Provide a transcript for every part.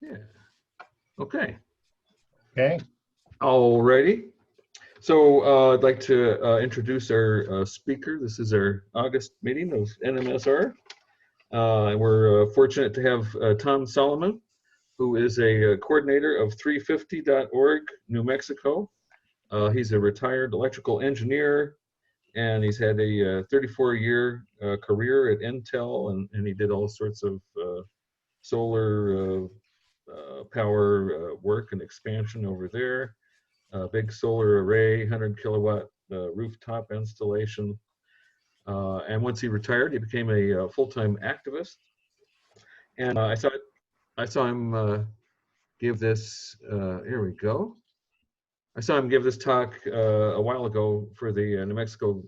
Yeah. Okay. Okay. Alrighty. So I'd like to introduce our speaker. This is our August meeting of NMSR. And we're fortunate to have Tom Solomon, who is a coordinator of 350.org, New Mexico. He's a retired electrical engineer, and he's had a 34-year career at Intel, and he did all sorts of solar power work and expansion over there. Big solar array, 100 kilowatt rooftop installation. And once he retired, he became a full-time activist. And I saw him give this, here we go. I saw him give this talk a while ago for the New Mexico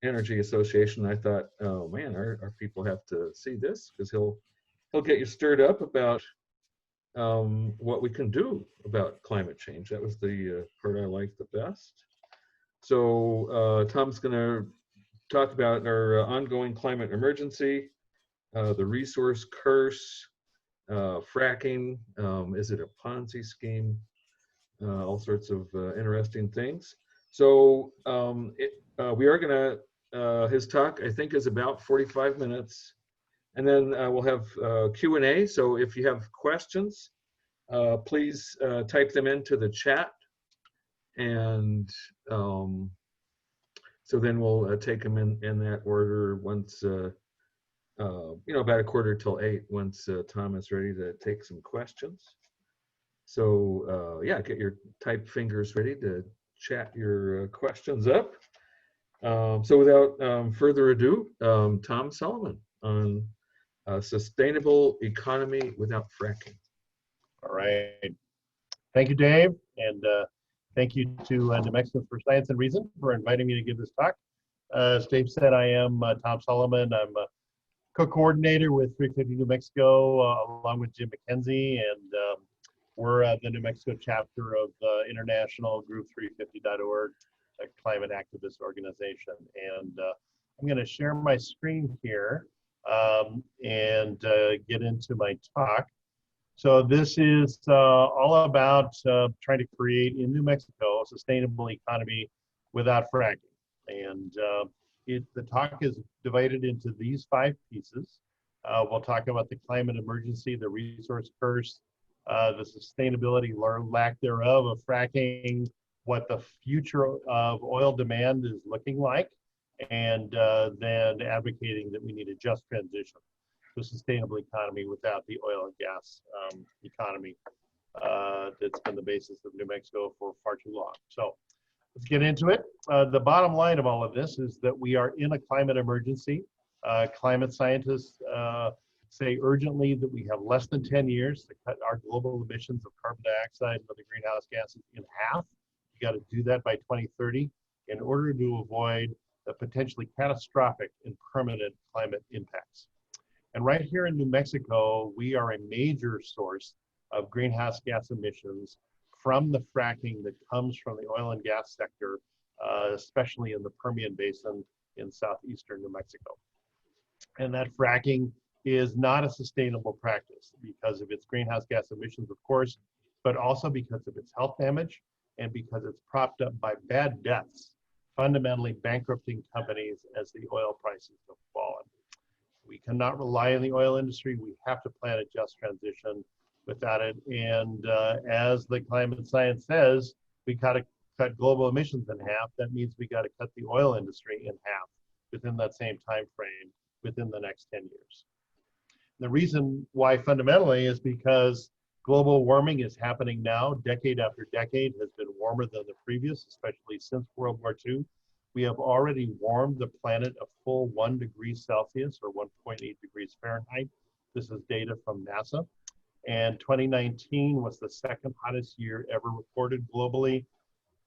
Energy Association. I thought, oh man, our people have to see this, because he'll get you stirred up about what we can do about climate change. That was the part I liked the best. So Tom's going to talk about our ongoing climate emergency, the resource curse, fracking, is it a Ponzi scheme, all sorts of interesting things. So we are going to, his talk I think is about 45 minutes. And then we'll have Q&A. So if you have questions, please type them into the chat. And so then we'll take them in that order once, you know, about a quarter till 8, once Tom is ready to take some questions. So yeah, get your type fingers ready to chat your questions up. So without further ado, Tom Solomon on sustainable economy without fracking. All right. Thank you, Dave. And thank you to New Mexico for Science and Reason for inviting me to give this talk. As Dave said, I am Tom Solomon. I'm a co-coordinator with 350 New Mexico, along with Jim McKenzie. And we're the New Mexico chapter of International Group 350.org, a climate activist organization. And I'm going to share my screen here and get into my talk. So this is all about trying to create in New Mexico a sustainable economy without fracking. And the talk is divided into these 5 pieces. We'll talk about the climate emergency, the resource curse, the sustainability or lack thereof of fracking, what the future of oil demand is looking like, and then advocating that we need a just transition to a sustainable economy without the oil and gas economy that's been the basis of New Mexico for far too long. So let's get into it. The bottom line of all of this is that we are in a climate emergency. Climate scientists say urgently that we have less than 10 years to cut our global emissions of carbon dioxide and other greenhouse gases in half. You got to do that by 2030 in order to avoid the potentially catastrophic and permanent climate impacts. And right here in New Mexico, we are a major source of greenhouse gas emissions from the fracking that comes from the oil and gas sector, especially in the Permian Basin in southeastern New Mexico. And that fracking is not a sustainable practice because of its greenhouse gas emissions, of course, but also because of its health damage and because it's propped up by bad debts, fundamentally bankrupting companies as the oil prices have fallen. We cannot rely on the oil industry. We have to plan a just transition without it. And as the climate science says, we got to cut global emissions in half. That means we got to cut the oil industry in half within that same time frame within the next 10 years. The reason why fundamentally is because global warming is happening now. Decade after decade has been warmer than the previous, especially since World War II. We have already warmed the planet a full 1 degree Celsius or 1.8 degrees Fahrenheit. This is data from NASA. And 2019 was the second hottest year ever recorded globally.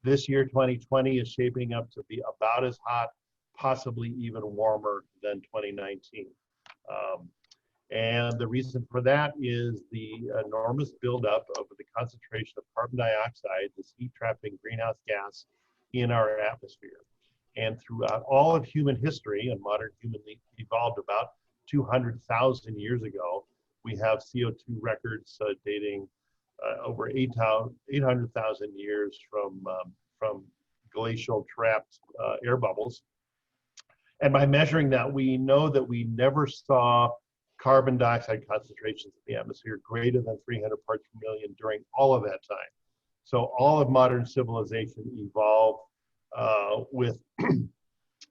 This year, 2020, is shaping up to be about as hot, possibly even warmer than 2019. And the reason for that is the enormous buildup of the concentration of carbon dioxide, this heat-trapping greenhouse gas, in our atmosphere. And throughout all of human history, and modern human evolved about 200,000 years ago, We have CO2 records dating over 800,000 years from glacial trapped air bubbles. And by measuring that, we know that we never saw carbon dioxide concentrations in the atmosphere greater than 300 parts per million during all of that time. So all of modern civilization evolved with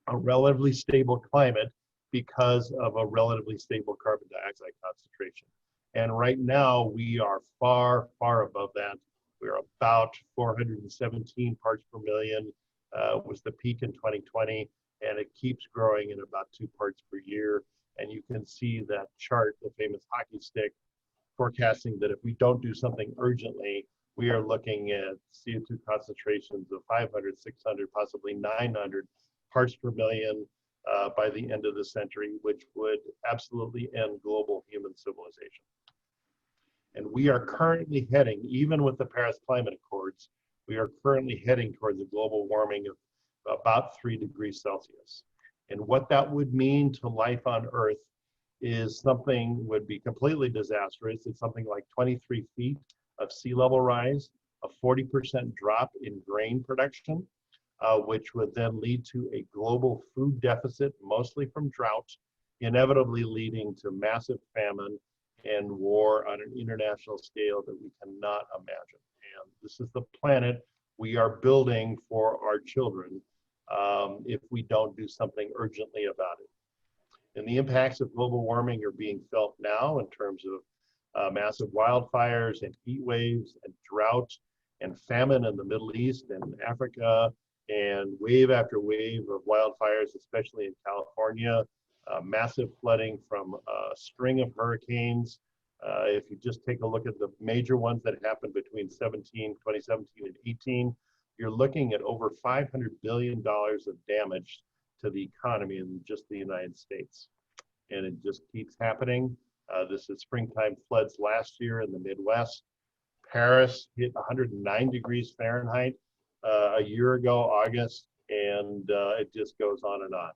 a relatively stable climate because of a relatively stable carbon dioxide concentration. And right now we are far, far above that. We're about 417 parts per million was the peak in 2020, and it keeps growing at about 2 parts per year. And you can see that chart, the famous hockey stick, forecasting that if we don't do something urgently, we are looking at CO2 concentrations of 500, 600, possibly 900 parts per million by the end of the century, which would absolutely end global human civilization. And we are currently heading, even with the Paris Climate Accords, we are currently heading towards a global warming of about 3 degrees Celsius. And what that would mean to life on Earth is something would be completely disastrous. It's something like 23 feet of sea level rise, a 40% drop in grain production, which would then lead to a global food deficit, mostly from drought, inevitably leading to massive famine and war on an international scale that we cannot imagine. And this is the planet we are building for our children if we don't do something urgently about it. And the impacts of global warming are being felt now in terms of massive wildfires and heat waves and drought and famine in the Middle East and Africa, and wave after wave of wildfires, especially in California, massive flooding from a string of hurricanes. If you just take a look at the major ones that happened between 2017 and 18, you're looking at over $500 billion of damage to the economy in just the United States. And it just keeps happening. This is springtime floods last year in the Midwest. Paris hit 109 degrees Fahrenheit a year ago, August, and it just goes on and on.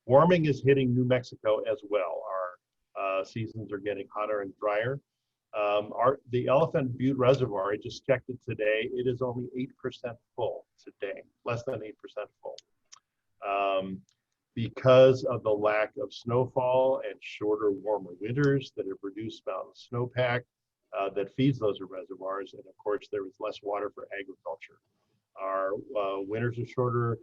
Warming is hitting New Mexico as well. Our seasons are getting hotter and drier. The Elephant Butte Reservoir, I just checked it today, it is only 8% full today, less than 8% full. Because of the lack of snowfall and shorter, warmer winters that have reduced mountain snowpack that feeds those reservoirs, and of course there is less water for agriculture. Our winters are shorter,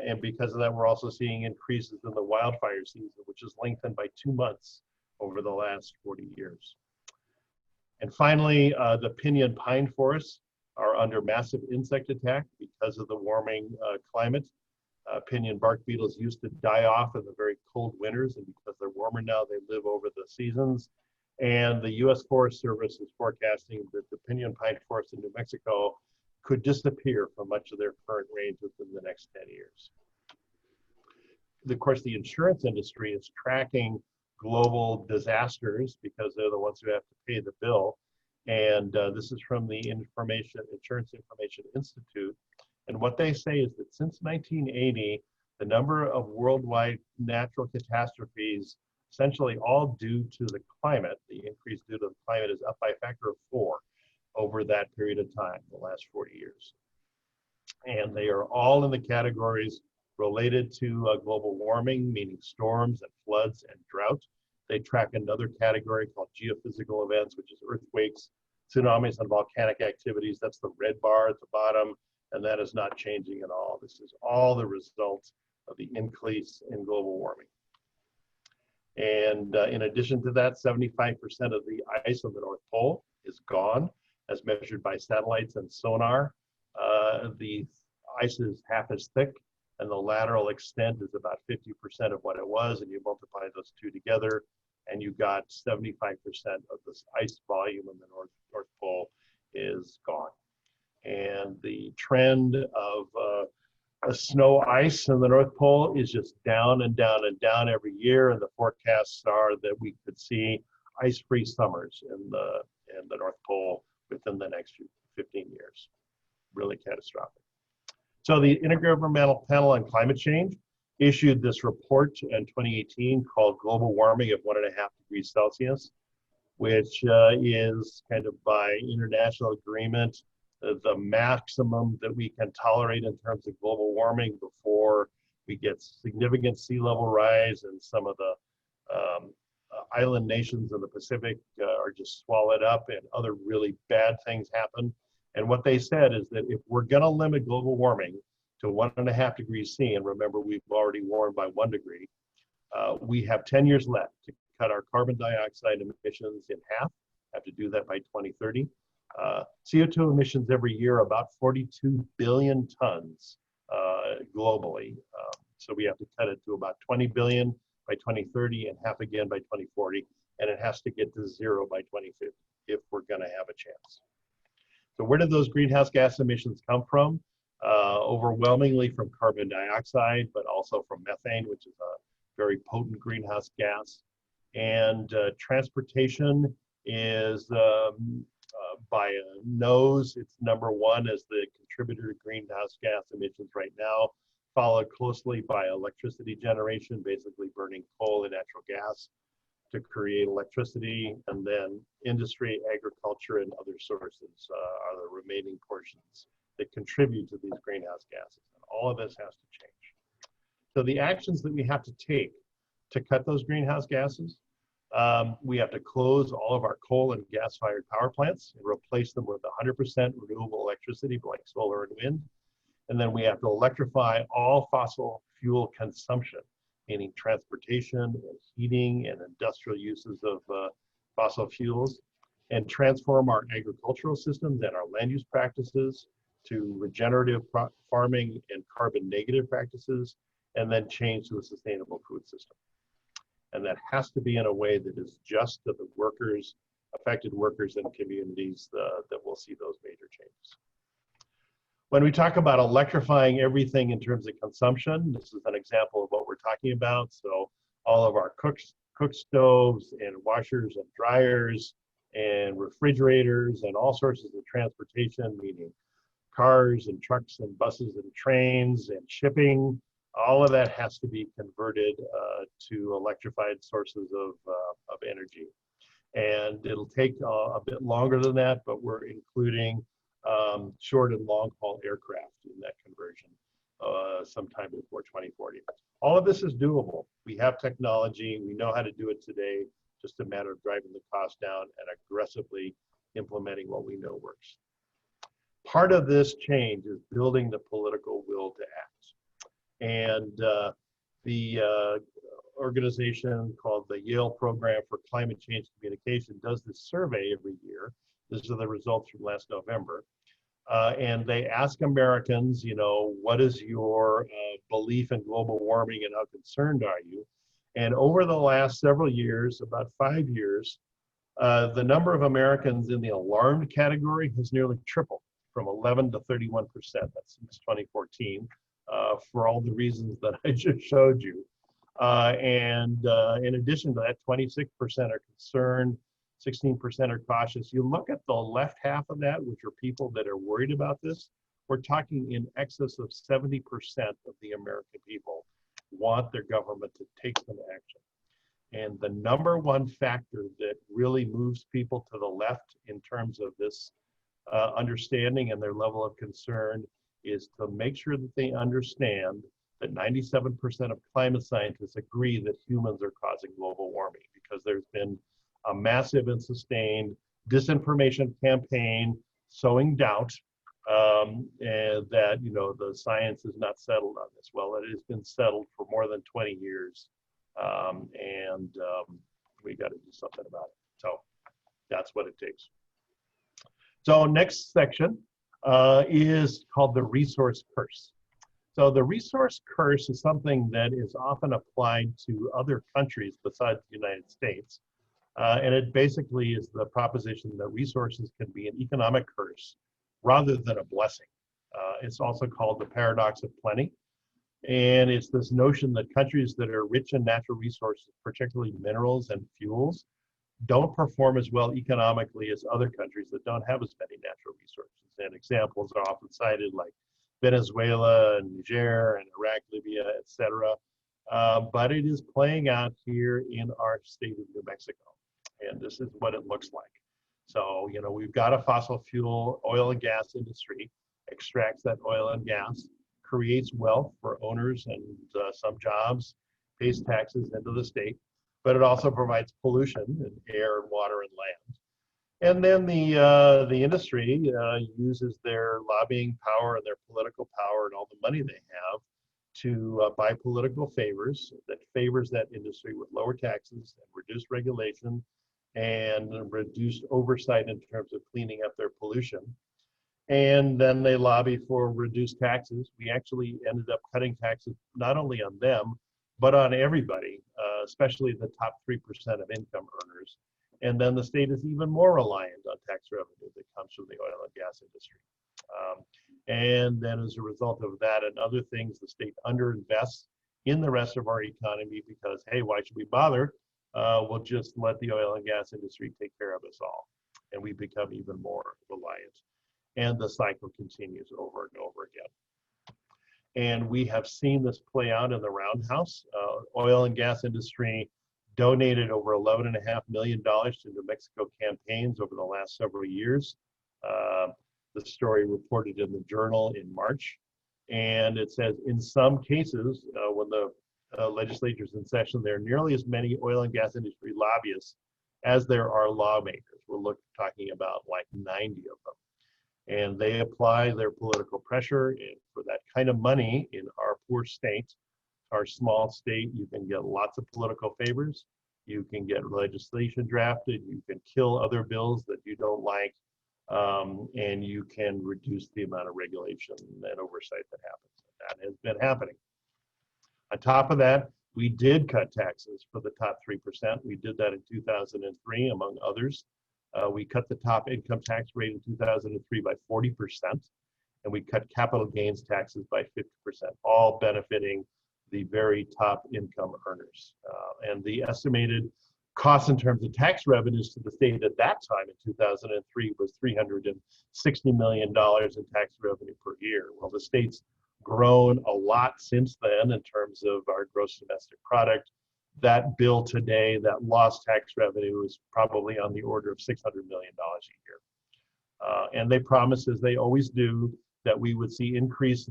and because of that, we're also seeing increases in the wildfire season, which is lengthened by 2 months over the last 40 years. And finally, the pinyon pine forests are under massive insect attack because of the warming climate. Pinyon bark beetles used to die off in the very cold winters, and because they're warmer now, they live over the seasons. And the U.S. Forest Service is forecasting that the pinyon pine forest in New Mexico could disappear from much of their current range within the next 10 years. Of course, the insurance industry is tracking global disasters because they're the ones who have to pay the bill. And this is from the Insurance Information Institute. And what they say is that since 1980, the number of worldwide natural catastrophes, essentially all due to the climate, the increase due to the climate, is up by a factor of 4 over that period of time, the last 40 years. And they are all in the categories related to global warming, meaning storms and floods and drought. They track another category called geophysical events, which is earthquakes, tsunamis, and volcanic activities. That's the red bar at the bottom, and that is not changing at all. This is all the result of the increase in global warming. And in addition to that, 75% of the ice on the North Pole is gone, as measured by satellites and sonar. The ice is half as thick, and the lateral extent is about 50% of what it was, and you multiply those two together, and you got 75% of this ice volume in the North Pole is gone. And the trend of snow ice in the North Pole is just down and down and down every year, and the forecasts are that we could see ice-free summers in the North Pole within the next 15 years. Really catastrophic. So the Intergovernmental Panel on Climate Change issued this report in 2018 called Global Warming of 1.5 degrees Celsius. which is kind of by international agreement, the maximum that we can tolerate in terms of global warming before we get significant sea level rise, and some of the island nations in the Pacific are just swallowed up and other really bad things happen. And what they said is that if we're going to limit global warming to 1.5 degrees C, and remember we've already warmed by 1 degree, we have 10 years left to cut our carbon dioxide emissions in half. Have to do that by 2030. CO2 emissions every year, about 42 billion tons globally. So we have to cut it to about 20 billion by 2030 and half again by 2040. And it has to get to zero by 2050 if we're going to have a chance. So where did those greenhouse gas emissions come from? Overwhelmingly from carbon dioxide, but also from methane, which is a very potent greenhouse gas. And transportation is by a nose, it's number one as the contributor to greenhouse gas emissions right now, followed closely by electricity generation, basically burning coal and natural gas to create electricity, and then industry, agriculture, and other sources are the remaining portions that contribute to these greenhouse gases. And all of this has to change. So the actions that we have to take to cut those greenhouse gases, we have to close all of our coal and gas-fired power plants and replace them with 100% renewable electricity like solar and wind. And then we have to electrify all fossil fuel consumption, meaning transportation and heating and industrial uses of fossil fuels, and transform our agricultural systems and our land use practices to regenerative farming and carbon negative practices, and then change to a sustainable food system. And that has to be in a way that is just to the workers, affected workers and communities that will see those major changes. When we talk about electrifying everything in terms of consumption, this is an example of what we're talking about. So all of our cook stoves and washers and dryers and refrigerators and all sources of transportation, meaning cars and trucks and buses and trains and shipping, all of that has to be converted to electrified sources of energy. And it'll take a bit longer than that, but we're including short and long haul aircraft in that conversion sometime before 2040. All of this is doable. We have technology, we know how to do it today, just a matter of driving the cost down and aggressively implementing what we know works. Part of this change is building the political will to act. And the organization called the Yale Program for Climate Change Communication does this survey every year. These are the results from last November. And they ask Americans, you know, what is your belief in global warming and how concerned are you? And over the last several years, about 5 years, the number of Americans in the alarmed category has nearly tripled from 11 to 31%. That's since 2014, for all the reasons that I just showed you. And in addition to that, 26% are concerned, 16% are cautious. You look at the left half of that, which are people that are worried about this, we're talking in excess of 70% of the American people want their government to take some action. And the number one factor that really moves people to the left in terms of this understanding and their level of concern is to make sure that they understand that 97% of climate scientists agree that humans are causing global warming, because there's been a massive and sustained disinformation campaign sowing doubt and that, you know, the science is not settled on this. Well, it has been settled for more than 20 years, and we got to do something about it. So that's what it takes. So next section is called the resource curse. So the resource curse is something that is often applied to other countries besides the United States. And it basically is the proposition that resources can be an economic curse rather than a blessing. It's also called the paradox of plenty. And it's this notion that countries that are rich in natural resources, particularly minerals and fuels, don't perform as well economically as other countries that don't have as many natural resources. And examples are often cited like Venezuela and Niger and Iraq, Libya, etc. But it is playing out here in our state of New Mexico. And this is what it looks like. So, we've got a fossil fuel oil and gas industry, extracts that oil and gas, creates wealth for owners and some jobs, pays taxes into the state, but it also provides pollution in air and water and land. And then the industry uses their lobbying power and their political power and all the money they have to buy political favors that favors that industry with lower taxes and reduced regulation and reduced oversight in terms of cleaning up their pollution. And then they lobby for reduced taxes. We actually ended up cutting taxes not only on them, but on everybody, especially the top 3% of income earners. And then the state is even more reliant on tax revenue that comes from the oil and gas industry. And then as a result of that and other things, the state underinvests in the rest of our economy because, hey, why should we bother? We'll just let the oil and gas industry take care of us all. And we become even more reliant. And the cycle continues over and over again. And we have seen this play out in the roundhouse. Oil and gas industry donated over $11.5 million to New Mexico campaigns over the last several years. The story reported in the Journal in March. And it says, in some cases, when the legislature's in session, there are nearly as many oil and gas industry lobbyists as there are lawmakers. We're talking about like 90 of them. And they apply their political pressure. And for that kind of money in our poor state, our small state, you can get lots of political favors. You can get legislation drafted. You can kill other bills that you don't like. And you can reduce the amount of regulation and oversight that happens. That has been happening. On top of that, we did cut taxes for the top 3%. We did that in 2003, among others. We cut the top income tax rate in 2003 by 40%, and we cut capital gains taxes by 50%, all benefiting the very top income earners. And the estimated cost in terms of tax revenues to the state at that time in 2003 was $360 million in tax revenue per year. Well, the state's grown a lot since then in terms of our gross domestic product. That bill today, that lost tax revenue, is probably on the order of $600 million a year. And they promised, as they always do, that we would see increase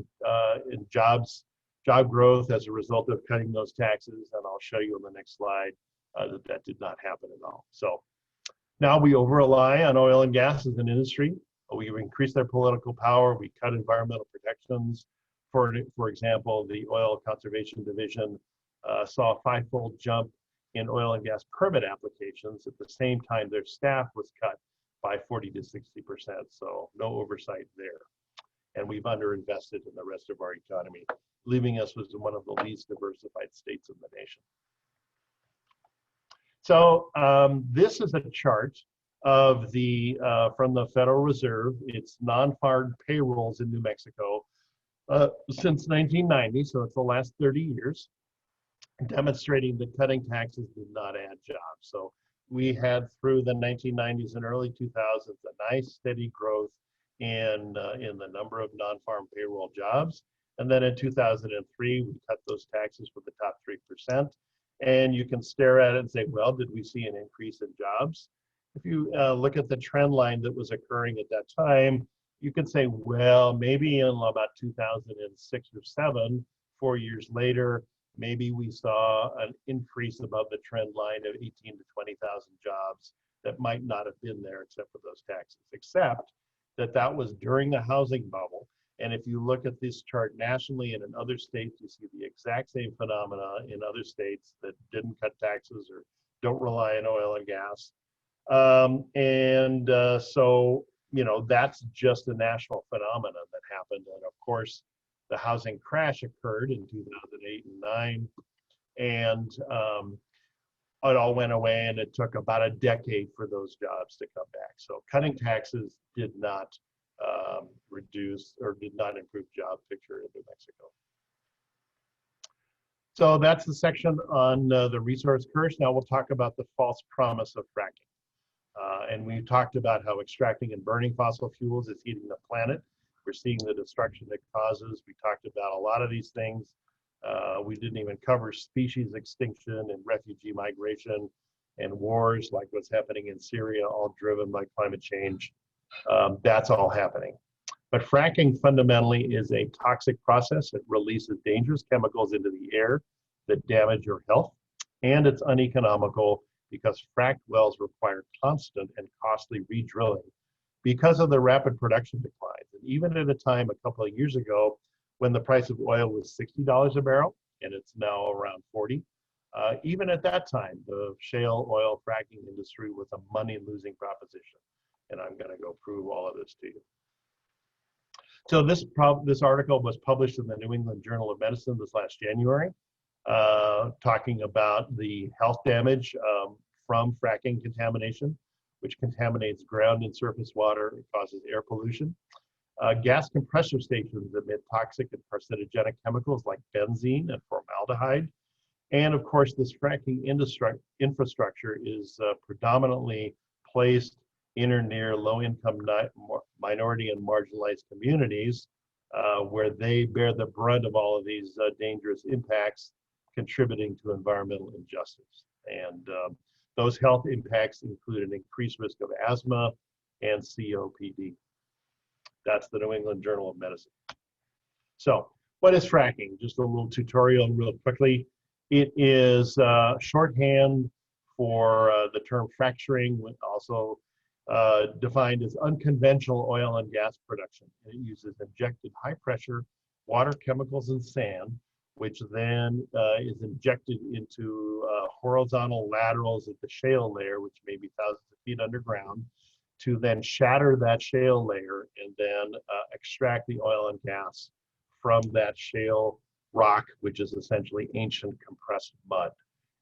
in job growth as a result of cutting those taxes. And I'll show you on the next slide that did not happen at all. So now we over-rely on oil and gas as an industry. We've increased their political power. We cut environmental protections. For example, the Oil Conservation Division saw a 5-fold jump in oil and gas permit applications. At the same time, their staff was cut by 40 to 60%. So no oversight there. And we've underinvested in the rest of our economy, leaving us with one of the least diversified states in the nation. So this is a chart of the from the Federal Reserve. It's non-farm payrolls in New Mexico since 1990, so it's the last 30 years, demonstrating that cutting taxes did not add jobs. So we had through the 1990s and early 2000s a nice steady growth in the number of non-farm payroll jobs. And then in 2003, we cut those taxes for the top 3%. And you can stare at it and say, well, did we see an increase in jobs? If you look at the trend line that was occurring at that time, you could say, well, maybe in about 2006 or 7, 4 years later, maybe we saw an increase above the trend line of 18 to 20,000 jobs that might not have been there except for those taxes, except that that was during the housing bubble. And if you look at this chart nationally and in other states, you see the exact same phenomena in other states that didn't cut taxes or don't rely on oil and gas. So, you know, that's just a national phenomenon that happened. And of course, the housing crash occurred in 2008 and 9, and it all went away, and it took about a decade for those jobs to come back. So cutting taxes did not reduce or did not improve job picture in New Mexico. So that's the section on the resource curse. Now we'll talk about the false promise of fracking. And we've talked about how extracting and burning fossil fuels is heating the planet. We're seeing the destruction it causes. We talked about a lot of these things. We didn't even cover species extinction and refugee migration. and wars like what's happening in Syria, all driven by climate change. That's all happening. But fracking fundamentally is a toxic process. It releases dangerous chemicals into the air that damage your health, and it's uneconomical because fracked wells require constant and costly re-drilling because of the rapid production declines. And even at a time a couple of years ago when the price of oil was $60 a barrel, and it's now around 40, even at that time, the shale oil fracking industry was a money-losing proposition. And I'm going to go prove all of this to you. So this article was published in the New England Journal of Medicine this last January, talking about the health damage from fracking contamination, which contaminates ground and surface water. It causes air pollution. Gas compressor stations emit toxic and carcinogenic chemicals like benzene and formaldehyde. And of course, this fracking infrastructure is predominantly placed in or near low-income minority and marginalized communities where they bear the brunt of all of these dangerous impacts, contributing to environmental injustice. And those health impacts include an increased risk of asthma and COPD. That's the New England Journal of Medicine. So what is fracking? Just a little tutorial real quickly. It is shorthand for the term fracturing, also defined as unconventional oil and gas production. And it uses injected high pressure water, chemicals, and sand, which then is injected into horizontal laterals at the shale layer, which may be thousands of feet underground, to then shatter that shale layer and then extract the oil and gas from that shale rock, which is essentially ancient compressed mud.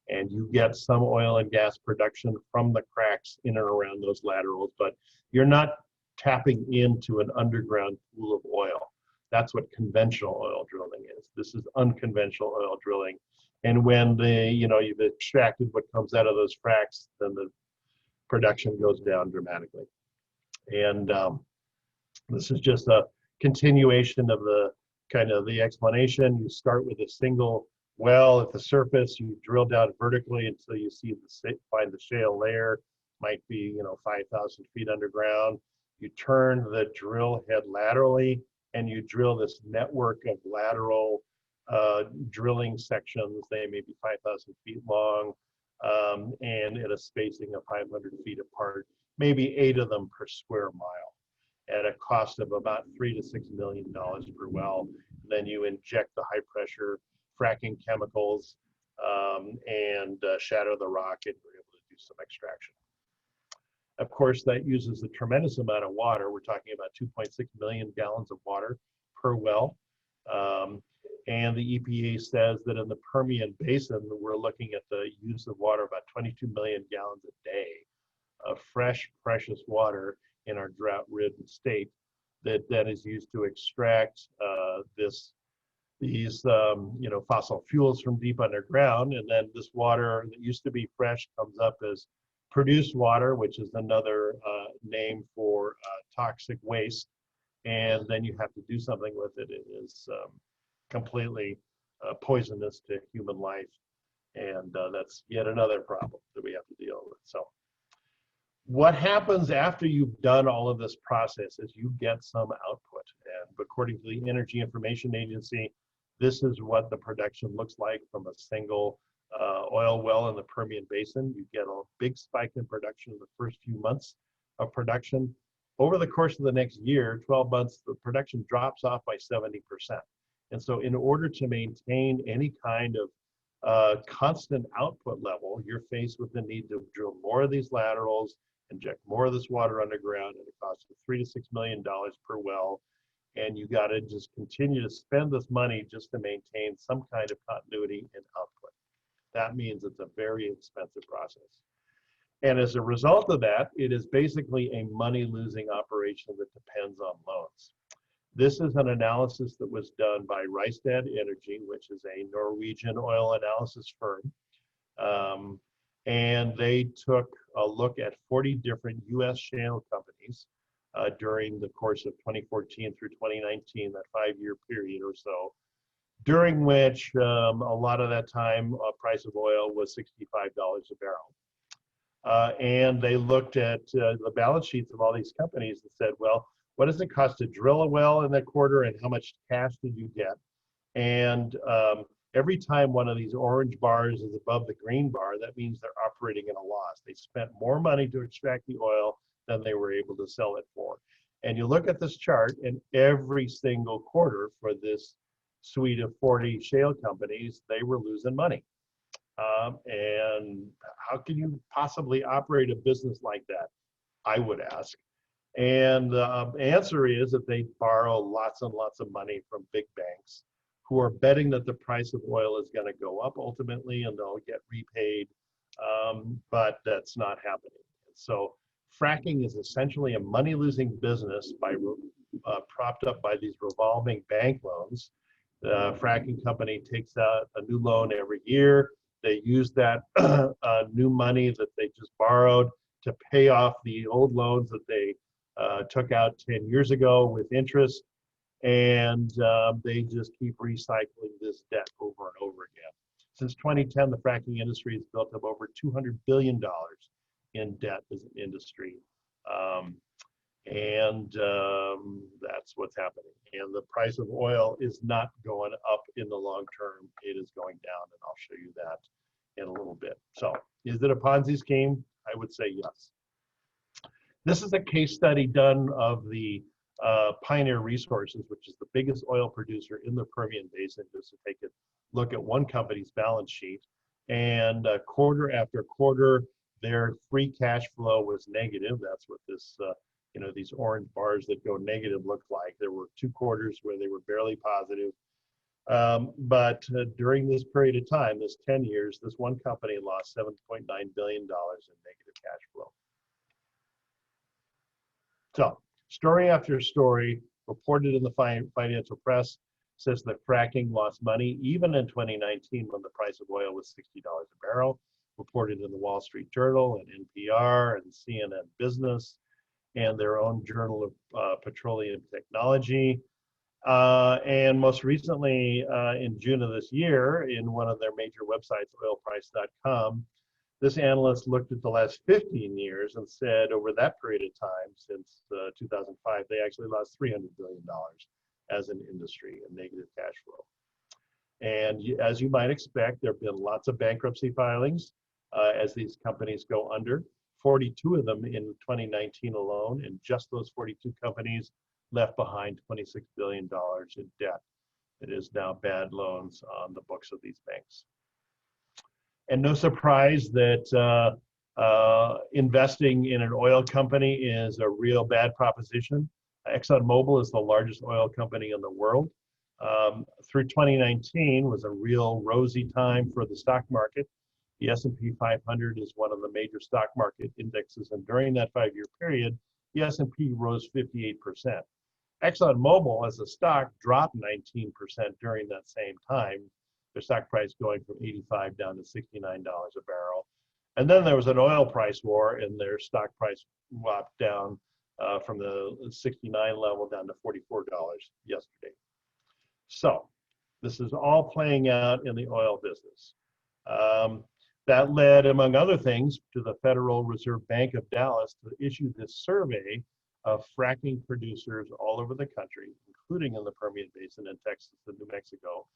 And you get some oil and gas production from the cracks in and around those laterals, but you're not tapping into an underground pool of oil. That's what conventional oil drilling is. This is unconventional oil drilling. And when you've extracted what comes out of those fracks, then the production goes down dramatically. And this is just a continuation of the explanation. You start with a single well at the surface, you drill down vertically until you find the shale layer, might be 5,000 feet underground. You turn the drill head laterally and you drill this network of lateral drilling sections. They may be 5,000 feet long and at a spacing of 500 feet apart, maybe 8 of them per square mile at a cost of about $3 to $6 million per well. Then you inject the high pressure fracking chemicals and shatter the rock, and you're able to do some extraction. Of course, that uses a tremendous amount of water. We're talking about 2.6 million gallons of water per well. And the EPA says that in the Permian Basin, we're looking at the use of water about 22 million gallons a day of fresh, precious water in our drought-ridden state that then is used to extract these fossil fuels from deep underground. And then this water that used to be fresh comes up as produced water, which is another name for toxic waste. And then you have to do something with it. It is completely poisonous to human life. And that's yet another problem that we have to deal with. So what happens after you've done all of this process is you get some output. And according to the Energy Information Agency, this is what the production looks like from a single oil well in the Permian Basin. You get a big spike in production in the first few months of production. Over the course of the next year, 12 months, the production drops off by 70%. And so in order to maintain any kind of constant output level, you're faced with the need to drill more of these laterals, inject more of this water underground at a cost of $3 to $6 million per well. And you got to just continue to spend this money just to maintain some kind of continuity in output. That means it's a very expensive process. And as a result of that, it is basically a money-losing operation that depends on loans. This is an analysis that was done by Rystad Energy, which is a Norwegian oil analysis firm. And they took a look at 40 different US shale companies during the course of 2014 through 2019, that 5-year period or so, during which a lot of that time price of oil was $65 a barrel. And they looked at the balance sheets of all these companies and said, well, what does it cost to drill a well in that quarter, and how much cash did you get? And every time one of these orange bars is above the green bar, that means they're operating at a loss. They spent more money to extract the oil than they were able to sell it for. And you look at this chart, and every single quarter for this suite of 40 shale companies, they were losing money. And how can you possibly operate a business like that? I would ask. And the answer is that they borrow lots and lots of money from big banks who are betting that the price of oil is going to go up ultimately and they'll get repaid, but that's not happening. So fracking is essentially a money-losing business propped up by these revolving bank loans. The fracking company takes out a new loan every year. They use that new money that they just borrowed to pay off the old loans that they took out 10 years ago with interest, and they just keep recycling this debt over and over again. Since 2010, the fracking industry has built up over $200 billion in debt as an industry, and that's what's happening. And the price of oil is not going up in the long term. It is going down, and I'll show you that in a little bit. So is it a Ponzi scheme? I would say yes. This is a case study done of the Pioneer Resources, which is the biggest oil producer in the Permian Basin, just to take a look at one company's balance sheet. And quarter after quarter, their free cash flow was negative. That's what this, these orange bars that go negative look like. There were 2 quarters where they were barely positive. But during this period of time, this 10 years, this one company lost $7.9 billion in negative cash flow. So story after story reported in the financial press says that fracking lost money even in 2019 when the price of oil was $60 a barrel, reported in the Wall Street Journal and NPR and CNN Business and their own Journal of Petroleum Technology. And most recently, in June of this year, in one of their major websites, oilprice.com, this analyst looked at the last 15 years and said over that period of time, since 2005, they actually lost $300 billion as an industry in negative cash flow. And as you might expect, there have been lots of bankruptcy filings as these companies go under. 42 of them in 2019 alone, and just those 42 companies left behind $26 billion in debt. It is now bad loans on the books of these banks. And no surprise that investing in an oil company is a real bad proposition. ExxonMobil is the largest oil company in the world. Through 2019 was a real rosy time for the stock market. The S&P 500 is one of the major stock market indexes, and during that 5-year period, the S&P rose 58%. ExxonMobil as a stock dropped 19% during that same time, their stock price going from 85 down to $69 a barrel. And then there was an oil price war, and their stock price dropped down from the 69 level down to $44 yesterday. So this is all playing out in the oil business. That led, among other things, to the Federal Reserve Bank of Dallas to issue this survey of fracking producers all over the country, including in the Permian Basin in Texas and New Mexico,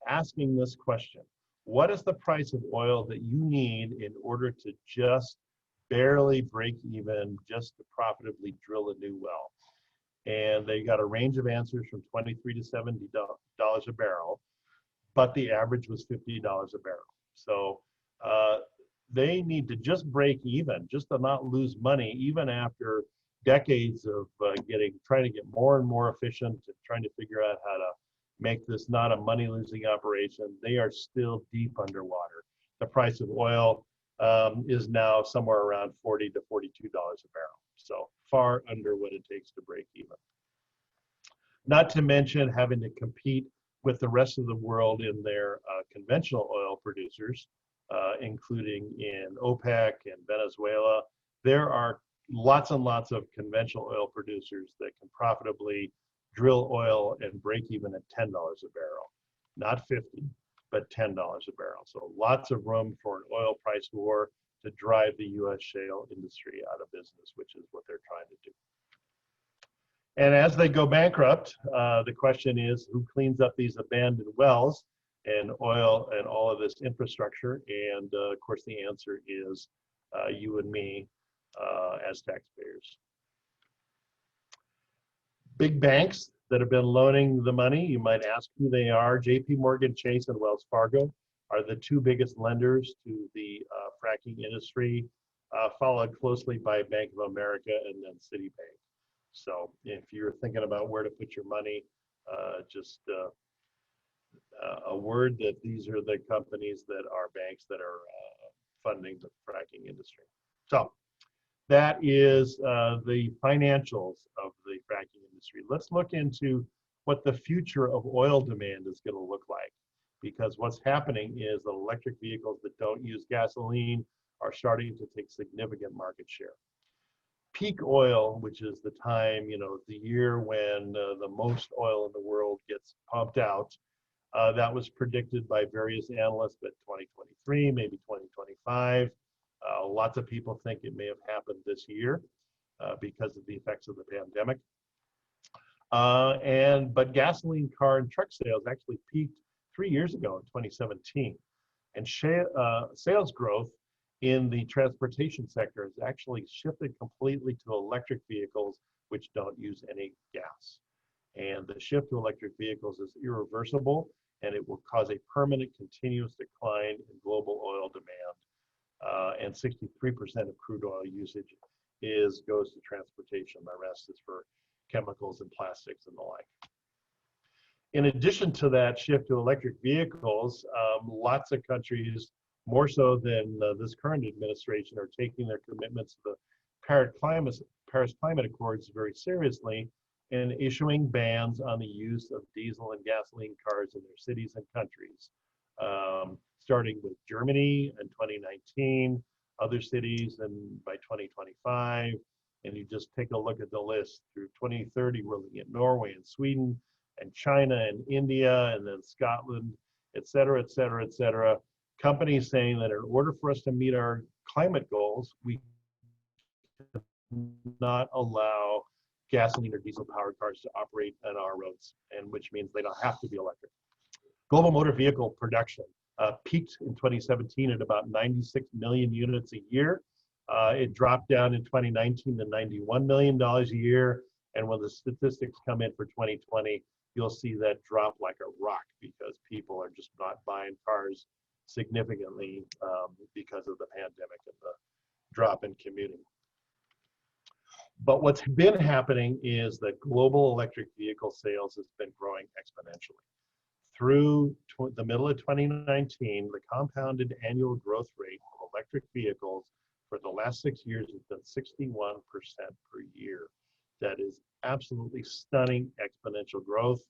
asking this question: what is the price of oil that you need in order to just barely break even, just to profitably drill a new well? And they got a range of answers from $23 to $70 a barrel, but the average was $50 a barrel. So they need to just break even, just to not lose money, even after decades of trying to get more and more efficient and trying to figure out how to make this not a money-losing operation. They are still deep underwater. The price of oil is now somewhere around $40 to $42 a barrel, so far under what it takes to break even. Not to mention having to compete with the rest of the world in their conventional oil producers, including in OPEC and Venezuela. There are lots and lots of conventional oil producers that can profitably drill oil and break even at $10 a barrel, not 50, but $10 a barrel. So lots of room for an oil price war to drive the U.S. shale industry out of business, which is what they're trying to do. And as they go bankrupt, the question is, who cleans up these abandoned wells and oil and all of this infrastructure? And of course, the answer is you and me as taxpayers. Big banks that have been loaning the money, you might ask who they are. JP Morgan Chase and Wells Fargo are the two biggest lenders to the fracking industry, followed closely by Bank of America and then Citibank. So if you're thinking about where to put your money, just a word that these are the companies that are banks that are funding the fracking industry. So that is the financials of the fracking industry. Let's look into what the future of oil demand is going to look like, because what's happening is that electric vehicles that don't use gasoline are starting to take significant market share. Peak oil, which is the time, the year when the most oil in the world gets pumped out, that was predicted by various analysts at 2023, maybe 2025. Lots of people think it may have happened this year because of the effects of the pandemic. But gasoline car and truck sales actually peaked 3 years ago in 2017. And sales growth in the transportation sector has actually shifted completely to electric vehicles, which don't use any gas. And the shift to electric vehicles is irreversible, and it will cause a permanent continuous decline in global oil demand. And 63% of crude oil usage goes to transportation. The rest is for chemicals and plastics and the like. In addition to that shift to electric vehicles, lots of countries, more so than this current administration, are taking their commitments to the Paris Climate Accords very seriously and issuing bans on the use of diesel and gasoline cars in their cities and countries, starting with Germany in 2019, other cities by 2025, and you just take a look at the list through 2030. We're looking at Norway and Sweden and China and India and then Scotland, et cetera, et cetera, et cetera. Companies saying that in order for us to meet our climate goals, we cannot allow gasoline or diesel powered cars to operate on our roads, and which means they don't have to be electric. Global motor vehicle production peaked in 2017 at about 96 million units a year. It dropped down in 2019 to $91 million a year. And when the statistics come in for 2020, you'll see that drop like a rock because people are just not buying cars significantly because of the pandemic and the drop in commuting. But what's been happening is that global electric vehicle sales has been growing exponentially. Through the middle of 2019, the compounded annual growth rate of electric vehicles for the last 6 years has been 61% per year. That is absolutely stunning exponential growth.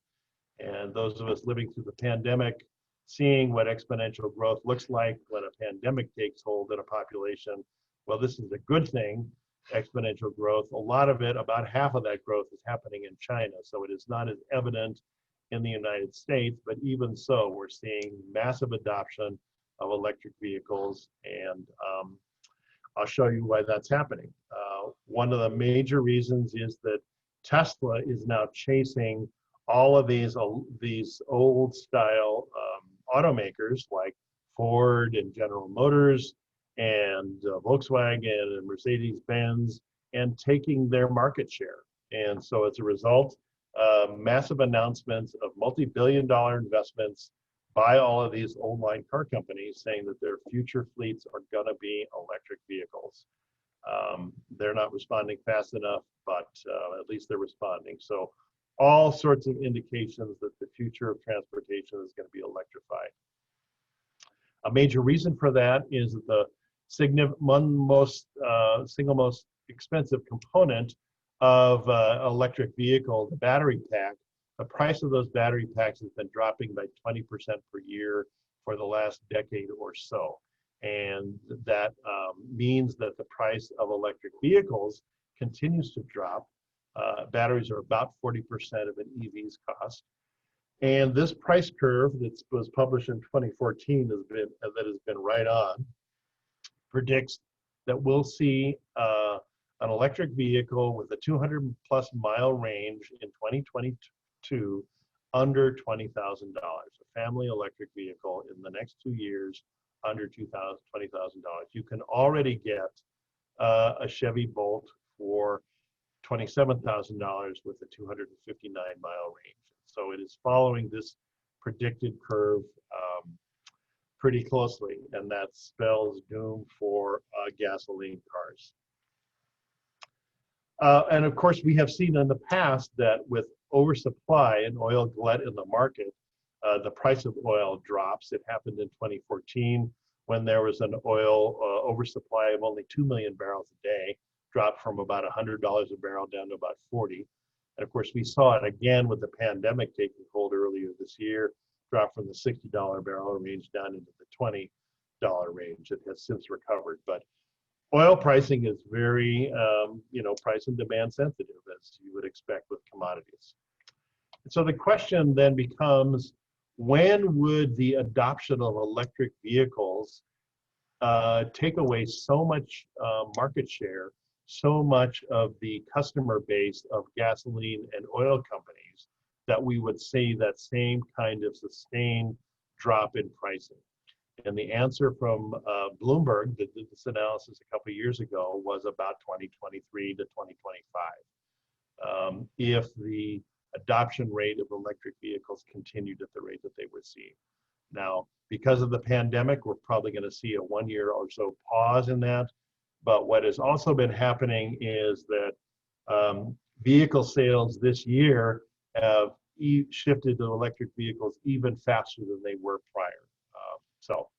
And those of us living through the pandemic, seeing what exponential growth looks like when a pandemic takes hold in a population, well, this is a good thing, exponential growth. A lot of it, about half of that growth is happening in China. So it is not as evident in the United States, but even so, we're seeing massive adoption of electric vehicles. And I'll show you why that's happening. One of the major reasons is that Tesla is now chasing all of these old style automakers like Ford and General Motors and Volkswagen and Mercedes-Benz and taking their market share. And so as a result, massive announcements of multi-billion-dollar investments by all of these old line car companies saying that their future fleets are going to be electric vehicles. They're not responding fast enough, but at least they're responding. So all sorts of indications that the future of transportation is going to be electrified. A major reason for that is that the single most expensive component of electric vehicle, the battery pack, the price of those battery packs has been dropping by 20% per year for the last decade or so. And that means that the price of electric vehicles continues to drop. Batteries are about 40% of an EV's cost. And this price curve that was published in 2014 has been right on predicts that we'll see an electric vehicle with a 200+ mile range in 2022 under $20,000. A family electric vehicle in the next 2 years under $20,000. You can already get a Chevy Bolt for $27,000 with a 259-mile range. So it is following this predicted curve pretty closely, and that spells doom for gasoline cars. And of course, we have seen in the past that with oversupply and oil glut in the market, the price of oil drops. It happened in 2014 when there was an oil oversupply of only 2 million barrels a day, dropped from about $100 a barrel down to about 40. And of course, we saw it again with the pandemic taking hold earlier this year, dropped from the $60 barrel range down into the $20 range. It has since recovered. But oil pricing is very, price and demand sensitive, as you would expect with commodities. So the question then becomes, when would the adoption of electric vehicles take away so much market share, so much of the customer base of gasoline and oil companies, that we would see that same kind of sustained drop in pricing? And the answer from Bloomberg that did this analysis a couple of years ago was about 2023 to 2025, if the adoption rate of electric vehicles continued at the rate that they were seeing. Now, because of the pandemic, we're probably going to see a 1 year or so pause in that. But what has also been happening is that vehicle sales this year have shifted to electric vehicles even faster than they were prior. So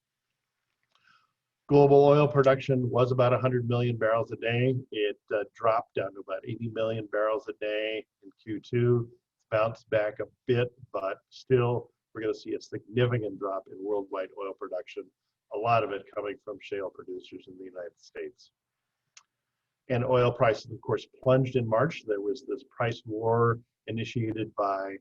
global oil production was about 100 million barrels a day. It dropped down to about 80 million barrels a day in Q2. It's bounced back a bit, but still we're going to see a significant drop in worldwide oil production, a lot of it coming from shale producers in the United States. And oil prices, of course, plunged in March. There was this price war initiated by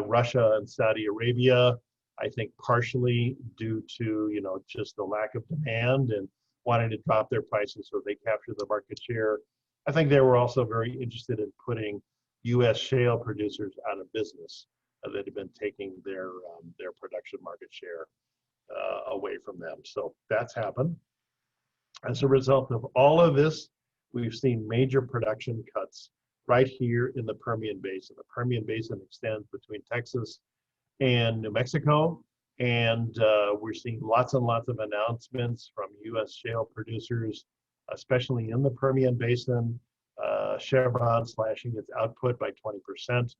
Russia and Saudi Arabia, I think partially due to just the lack of demand and wanting to drop their prices so they capture the market share. I think they were also very interested in putting U.S. shale producers out of business that have been taking their production market share away from them. So that's happened. As a result of all of this, we've seen major production cuts right here in the Permian Basin. The Permian Basin extends between Texas and New Mexico, and we're seeing lots and lots of announcements from U.S. shale producers, especially in the Permian Basin. Chevron slashing its output by 20%,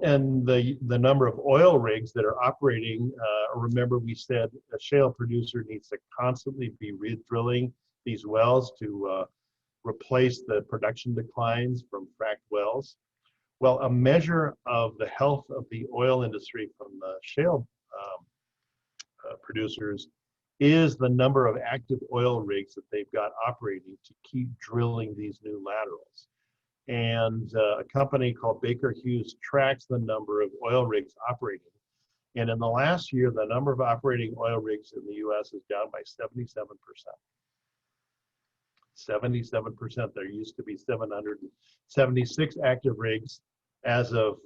and the number of oil rigs that are operating. Remember, we said a shale producer needs to constantly be re-drilling these wells to replace the production declines from fracked wells. Well, a measure of the health of the oil industry from the shale producers is the number of active oil rigs that they've got operating to keep drilling these new laterals. And a company called Baker Hughes tracks the number of oil rigs operating. And in the last year, the number of operating oil rigs in the US is down by 77%. 77%. There used to be 776 active rigs. As of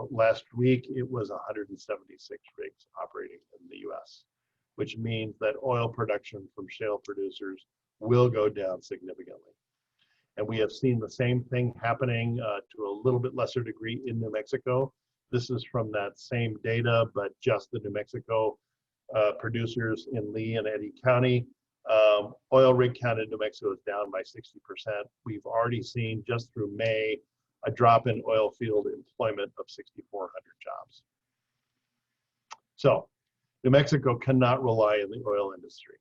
last week, it was 176 rigs operating in the US, which means that oil production from shale producers will go down significantly. And we have seen the same thing happening to a little bit lesser degree in New Mexico. This is from that same data, but just the New Mexico producers in Lee and Eddy County. Oil rig count in New Mexico is down by 60%. We've already seen just through May a drop in oil field employment of 6,400 jobs. So New Mexico cannot rely on the oil industry.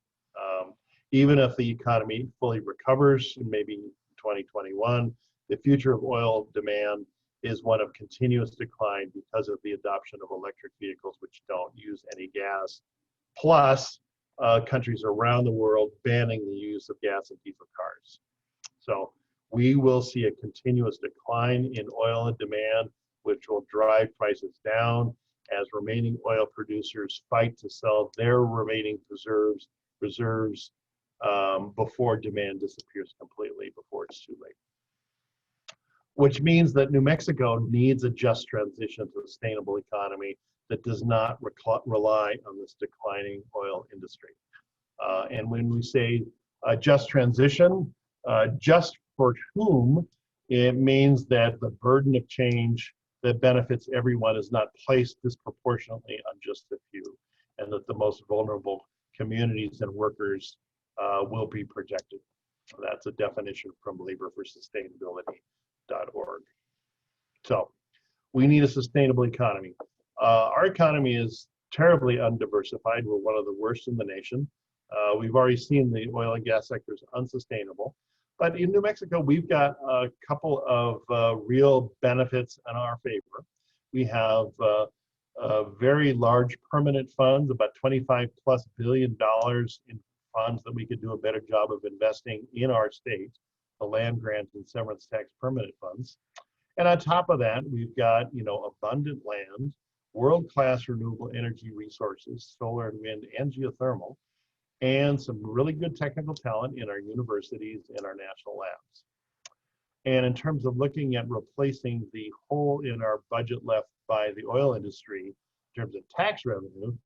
Even if the economy fully recovers in maybe 2021, the future of oil demand is one of continuous decline because of the adoption of electric vehicles, which don't use any gas, plus countries around the world banning the use of gas and diesel cars. So we will see a continuous decline in oil and demand, which will drive prices down as remaining oil producers fight to sell their remaining reserves before demand disappears completely, before it's too late. Which means that New Mexico needs a just transition to a sustainable economy that does not rely on this declining oil industry. And when we say a just transition, just for whom, it means that the burden of change that benefits everyone is not placed disproportionately on just a few, and that the most vulnerable communities and workers will be protected. That's a definition from laborforsustainability.org. So we need a sustainable economy. Our economy is terribly undiversified. We're one of the worst in the nation. We've already seen the oil and gas sector is unsustainable. But in New Mexico, we've got a couple of real benefits in our favor. We have very large permanent funds, about $25+ billion in funds that we could do a better job of investing in our state, the land grant and severance tax permanent funds. And on top of that, we've got, abundant land, world-class renewable energy resources, solar and wind and geothermal, and some really good technical talent in our universities and our national labs. And in terms of looking at replacing the hole in our budget left by the oil industry in terms of tax revenue,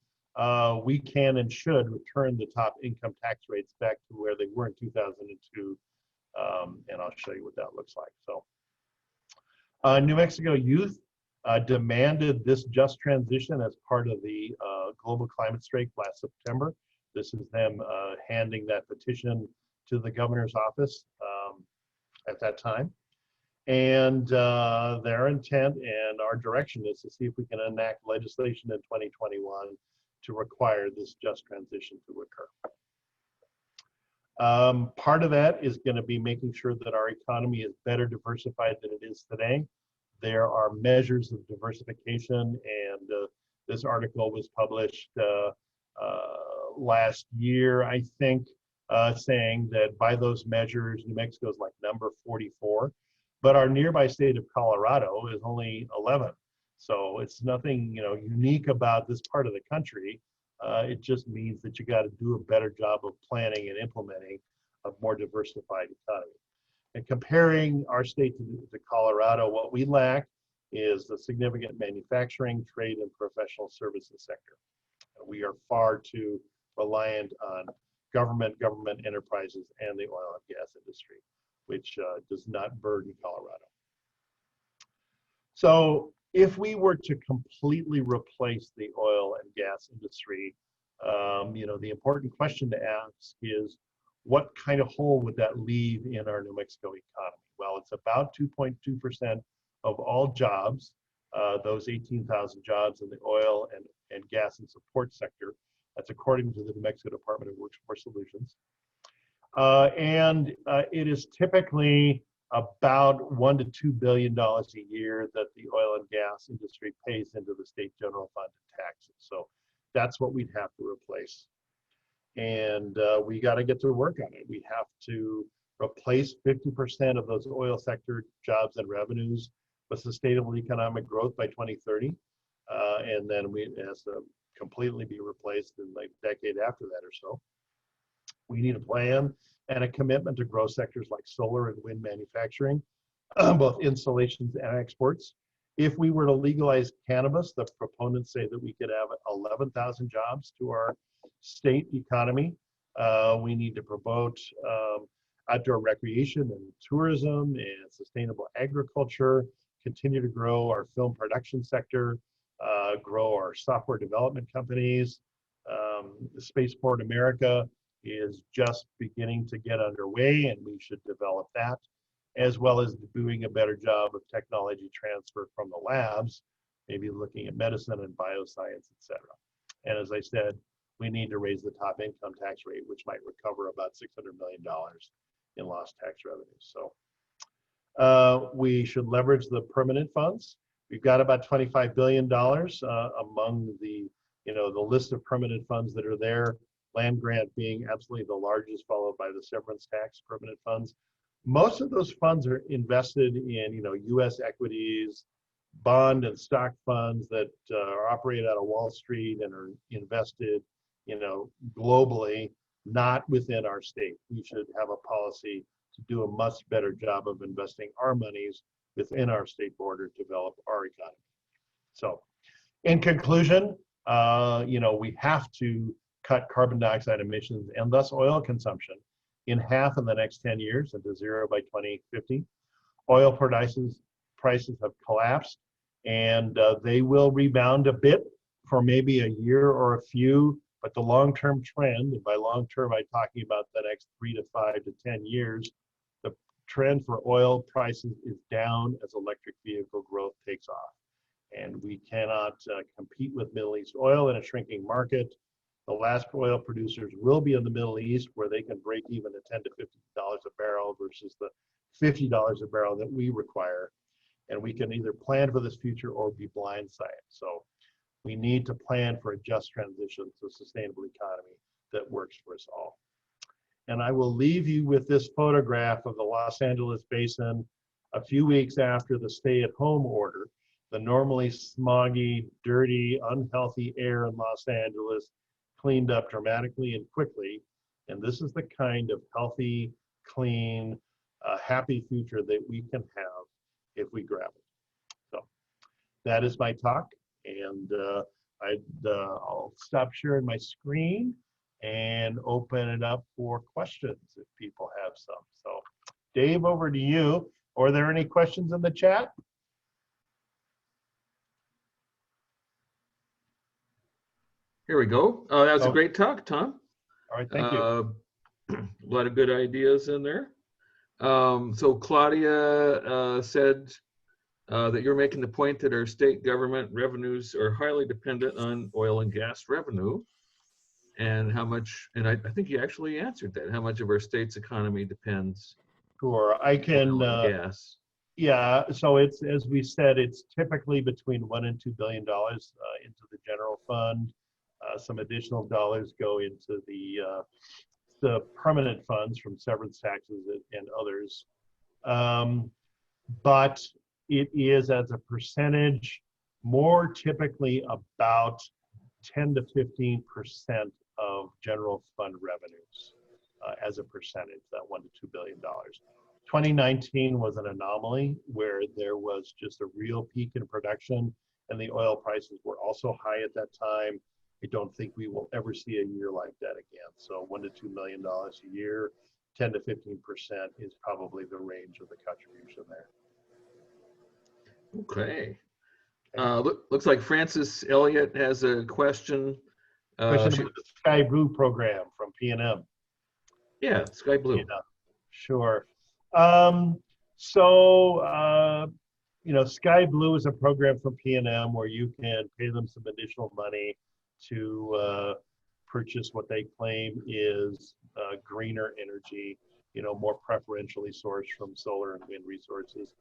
we can and should return the top income tax rates back to where they were in 2002. And I'll show you what that looks like. So New Mexico youth demanded this just transition as part of the global climate strike last September. This is them handing that petition to the governor's office at that time. And their intent and our direction is to see if we can enact legislation in 2021 to require this just transition to occur. Part of that is going to be making sure that our economy is better diversified than it is today. There are measures of diversification, and this article was published last year, I think, saying that by those measures, New Mexico is like number 44, but our nearby state of Colorado is only 11. So it's nothing, unique about this part of the country. It just means that you got to do a better job of planning and implementing a more diversified economy. And comparing our state to Colorado, what we lack is the significant manufacturing, trade, and professional services sector. We are far too reliant on government enterprises and the oil and gas industry, which does not burden Colorado. So if we were to completely replace the oil and gas industry, the important question to ask is, what kind of hole would that leave in our New Mexico economy? Well, it's about 2.2% of all jobs, those 18,000 jobs in the oil and gas and support sector. That's according to the New Mexico Department of Workforce Solutions. And it is typically about $1 to $2 billion a year that the oil and gas industry pays into the state general fund in taxes. So that's what we'd have to replace. And we got to get to work on it. We have to replace 50% of those oil sector jobs and revenues with sustainable economic growth by 2030. And then it has to completely be replaced in like a decade after that or so. We need a plan and a commitment to grow sectors like solar and wind manufacturing, both installations and exports. If we were to legalize cannabis, the proponents say that we could have 11,000 jobs to our state economy. We need to promote outdoor recreation and tourism and sustainable agriculture, continue to grow our film production sector, grow our software development companies. Spaceport America is just beginning to get underway, and we should develop that, as well as doing a better job of technology transfer from the labs, maybe looking at medicine and bioscience, etc. And as I said, we need to raise the top income tax rate, which might recover about $600 million in lost tax revenues. So we should leverage the permanent funds. We've got about $25 billion among the list of permanent funds that are there, land grant being absolutely the largest, followed by the severance tax permanent funds. Most of those funds are invested in U.S. equities, bond and stock funds that are operated out of Wall Street and are invested globally not within our state. We should have a policy to do a much better job of investing our monies within our state border to develop our economy. So in conclusion, we have to cut carbon dioxide emissions and thus oil consumption in half in the next 10 years and to zero by 2050. Oil prices have collapsed, and they will rebound a bit for maybe a year or a few, but the long-term trend, and by long-term I'm talking about the next 3 to 5 to 10 years, the trend for oil prices is down as electric vehicle growth takes off. And we cannot compete with Middle East oil in a shrinking market. The last oil producers will be in the Middle East, where they can break even at $10 to $50 a barrel versus the $50 a barrel that we require. And we can either plan for this future or be blindsided. So we need to plan for a just transition to a sustainable economy that works for us all. And I will leave you with this photograph of the Los Angeles basin a few weeks after the stay-at-home order. The normally smoggy, dirty, unhealthy air in Los Angeles cleaned up dramatically and quickly. And this is the kind of healthy, clean, happy future that we can have if we grab it. So that is my talk. And I'll stop sharing my screen and open it up for questions if people have some. So Dave, over to you. Are there any questions in the chat? Here we go. That was a great talk, Tom. All right, thank you. A lot of good ideas in there. So Claudia said that you're making the point that our state government revenues are highly dependent on oil and gas revenue, and how much, and I think you actually answered that, how much of our state's economy depends Sure, I can. on oil and gas. Yeah, so it's, as we said, it's typically between $1 and $2 billion into the general fund. Some additional dollars go into the permanent funds from severance taxes and others. But it is, as a percentage, more typically about 10 to 15% of general fund revenues as a percentage, that $1 to $2 billion. 2019 was an anomaly where there was just a real peak in production, and the oil prices were also high at that time. I don't think we will ever see a year like that again. So $1 to $2 million a year, 10 to 15% is probably the range of the contribution there. Okay. Looks like Francis Elliott has a question. Question about the Sky Blue program from PNM. Yeah, Sky Blue. Yeah, sure. Sky Blue is a program from PNM where you can pay them some additional money to purchase what they claim is greener energy, more preferentially sourced from solar and wind resources.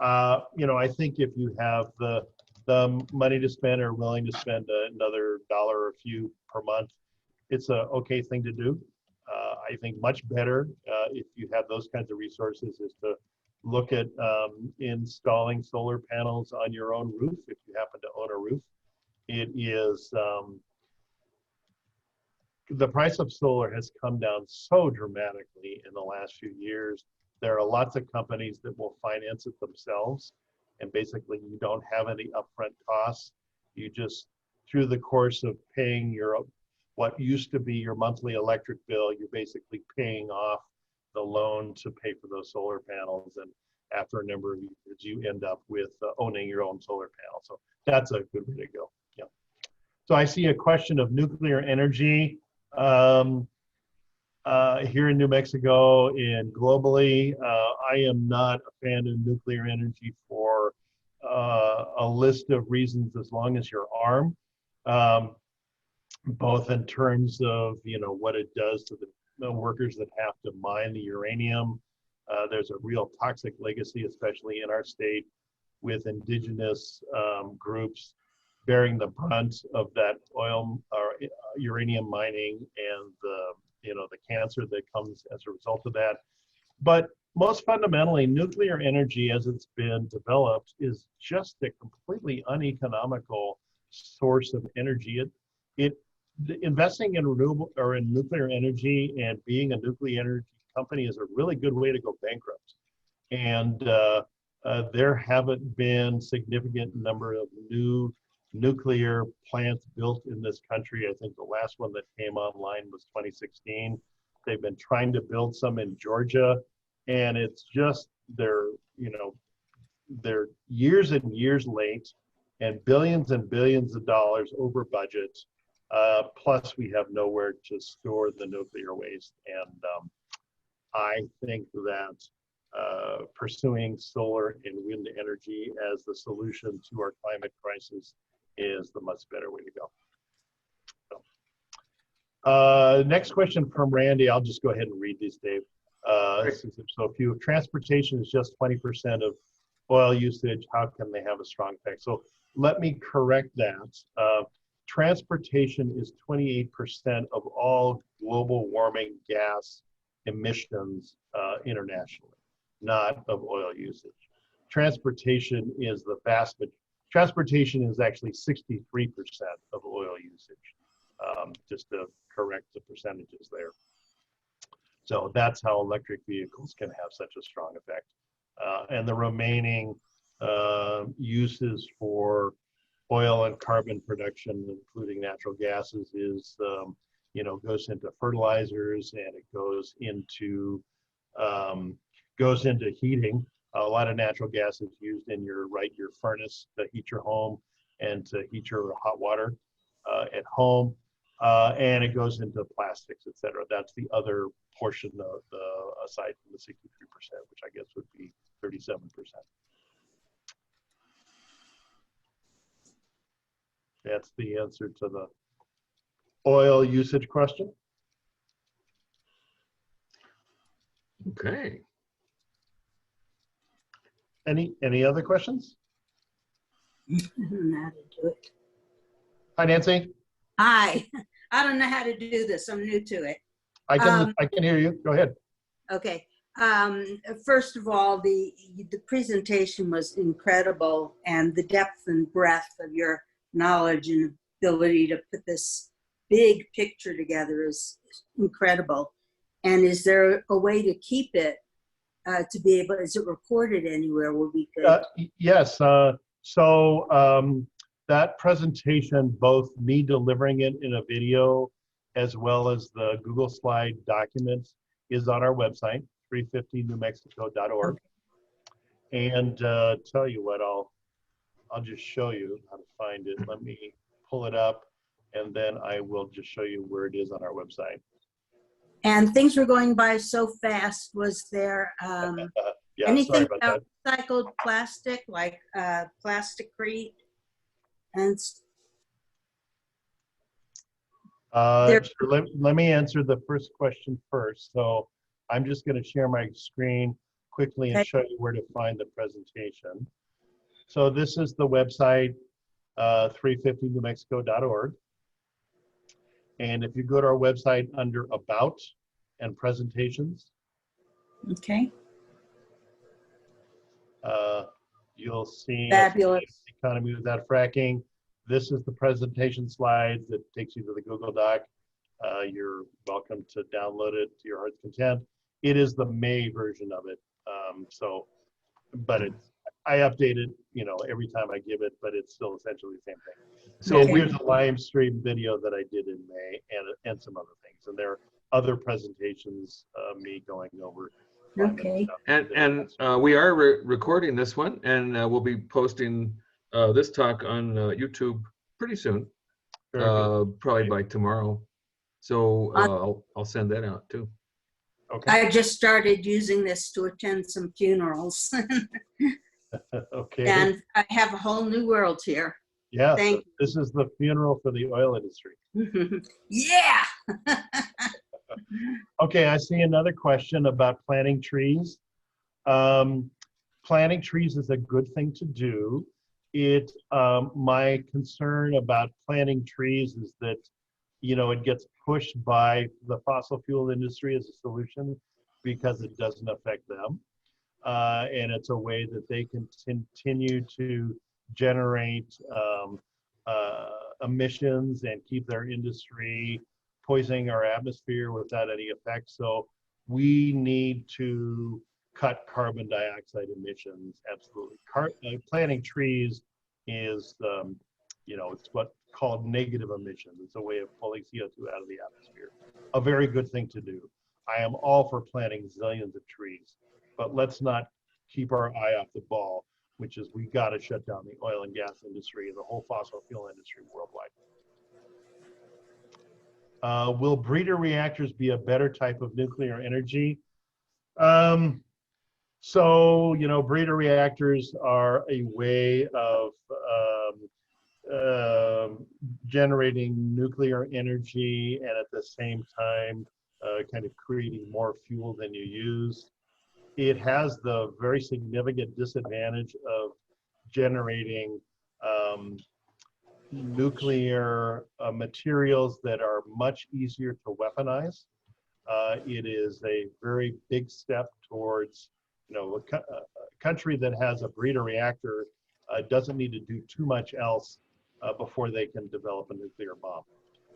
I think if you have the money to spend or willing to spend another dollar or a few per month, it's a okay thing to do. I think much better if you have those kinds of resources is to look at installing solar panels on your own roof if you happen to own a roof. It is, the price of solar has come down so dramatically in the last few years. There are lots of companies that will finance it themselves, and basically you don't have any upfront costs. You just, through the course of paying what used to be your monthly electric bill, you're basically paying off the loan to pay for those solar panels, and after a number of years you end up with owning your own solar panel. So that's a good way to go. Yeah. So I see a question of nuclear energy here in New Mexico and globally. I am not a fan of nuclear energy for a list of reasons as long as you're armed, both in terms of what it does to the workers that have to mine the uranium. There's a real toxic legacy, especially in our state, with indigenous groups bearing the brunt of that oil or uranium mining and the cancer that comes as a result of that. But most fundamentally, nuclear energy as it's been developed is just a completely uneconomical source of energy. investing in renewable or in nuclear energy and being a nuclear energy company is a really good way to go bankrupt. And there haven't been significant number of new nuclear plants built in this country. I think the last one that came online was 2016. They've been trying to build some in Georgia, and it's just they're years and years late, and billions of dollars over budget. Plus, we have nowhere to store the nuclear waste, and I think that pursuing solar and wind energy as the solution to our climate crisis is the much better way to go. Next question from Randy. I'll just go ahead and read these, Dave. Since there's so few. If transportation is just 20% of oil usage, how can they have a strong effect? So let me correct that. Transportation is 28% of all global warming gas emissions internationally, not of oil usage. Transportation is the vast majority. Transportation is actually 63% of oil usage, just to correct the percentages there. So that's how electric vehicles can have such a strong effect. And the remaining uses for oil and carbon production, including natural gases, is goes into fertilizers, and it goes into heating. A lot of natural gas is used in your furnace to heat your home and to heat your hot water at home, and it goes into plastics, etc. That's the other portion of aside from the 63%, which I guess would be 37%. That's the answer to the oil usage question. Okay. Any other questions? I don't know how to do it. Hi, Nancy. Hi. I don't know how to do this. I'm new to it. I can hear you. Go ahead. Okay. First of all, the presentation was incredible, and the depth and breadth of your knowledge and ability to put this big picture together is incredible. And is there a way to keep it to be able? Is it recorded anywhere? Will be good. Yes. That presentation, both me delivering it in a video as well as the Google slide documents, is on our website, 350newmexico.org. Okay. And tell you what, I'll just show you how to find it. Let me pull it up, and then I will just show you where it is on our website. And things were going by so fast. Was there yeah, anything about recycled plastic, like plasticrete? And let me answer the first question first. So I'm just going to share my screen quickly and show you where to find the presentation. So this is the website, 350newmexico.org. And if you go to our website under About and Presentations, okay, you'll see fabulous economy without fracking. This is the presentation slides that takes you to the Google Doc. You're welcome to download it to your heart's content. It is the May version of it. But I update it, every time I give it, but it's still essentially the same thing. So here's a live stream video that I did in May and some other things. And there are other presentations of me going over. Okay. And we are recording this one, and we'll be posting this talk on YouTube pretty soon, probably by tomorrow. So I'll send that out too. Okay. I just started using this to attend some funerals. Okay. And I have a whole new world here. Yeah. So this is the funeral for the oil industry. Yeah. Okay, I see another question about planting trees. Planting trees is a good thing to do. My concern about planting trees is that, it gets pushed by the fossil fuel industry as a solution because it doesn't affect them. And it's a way that they can continue to generate emissions and keep their industry poisoning our atmosphere without any effect. So we need to cut carbon dioxide emissions, absolutely. Planting trees is, it's what's called negative emissions. It's a way of pulling CO2 out of the atmosphere. A very good thing to do. I am all for planting zillions of trees, but let's not keep our eye off the ball, which is we got to shut down the oil and gas industry and the whole fossil fuel industry worldwide. Will breeder reactors be a better type of nuclear energy? Breeder reactors are a way of generating nuclear energy and at the same time kind of creating more fuel than you use. It has the very significant disadvantage of generating nuclear materials that are much easier to weaponize. It is a very big step towards, a country that has a breeder reactor doesn't need to do too much else before they can develop a nuclear bomb.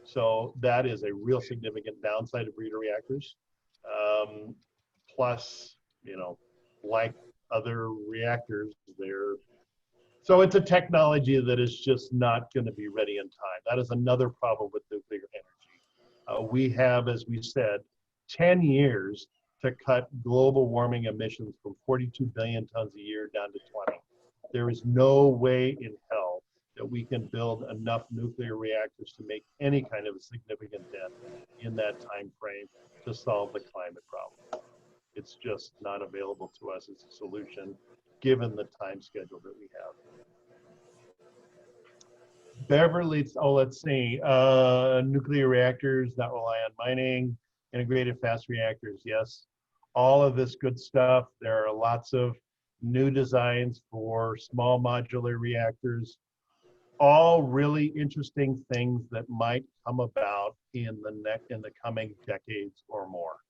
So that is a real significant downside of breeder reactors. Plus, like other reactors, so it's a technology that is just not going to be ready in time. That is another problem with nuclear energy. We have, as we said, 10 years to cut global warming emissions from 42 billion tons a year down to 20. There is no way in hell that we can build enough nuclear reactors to make any kind of a significant dent in that time frame to solve the climate problem. It's just not available to us as a solution, given the time schedule that we have. Let's see, nuclear reactors that rely on mining, integrated fast reactors, yes. All of this good stuff. There are lots of new designs for small modular reactors, all really interesting things that might come about in the coming decades or more.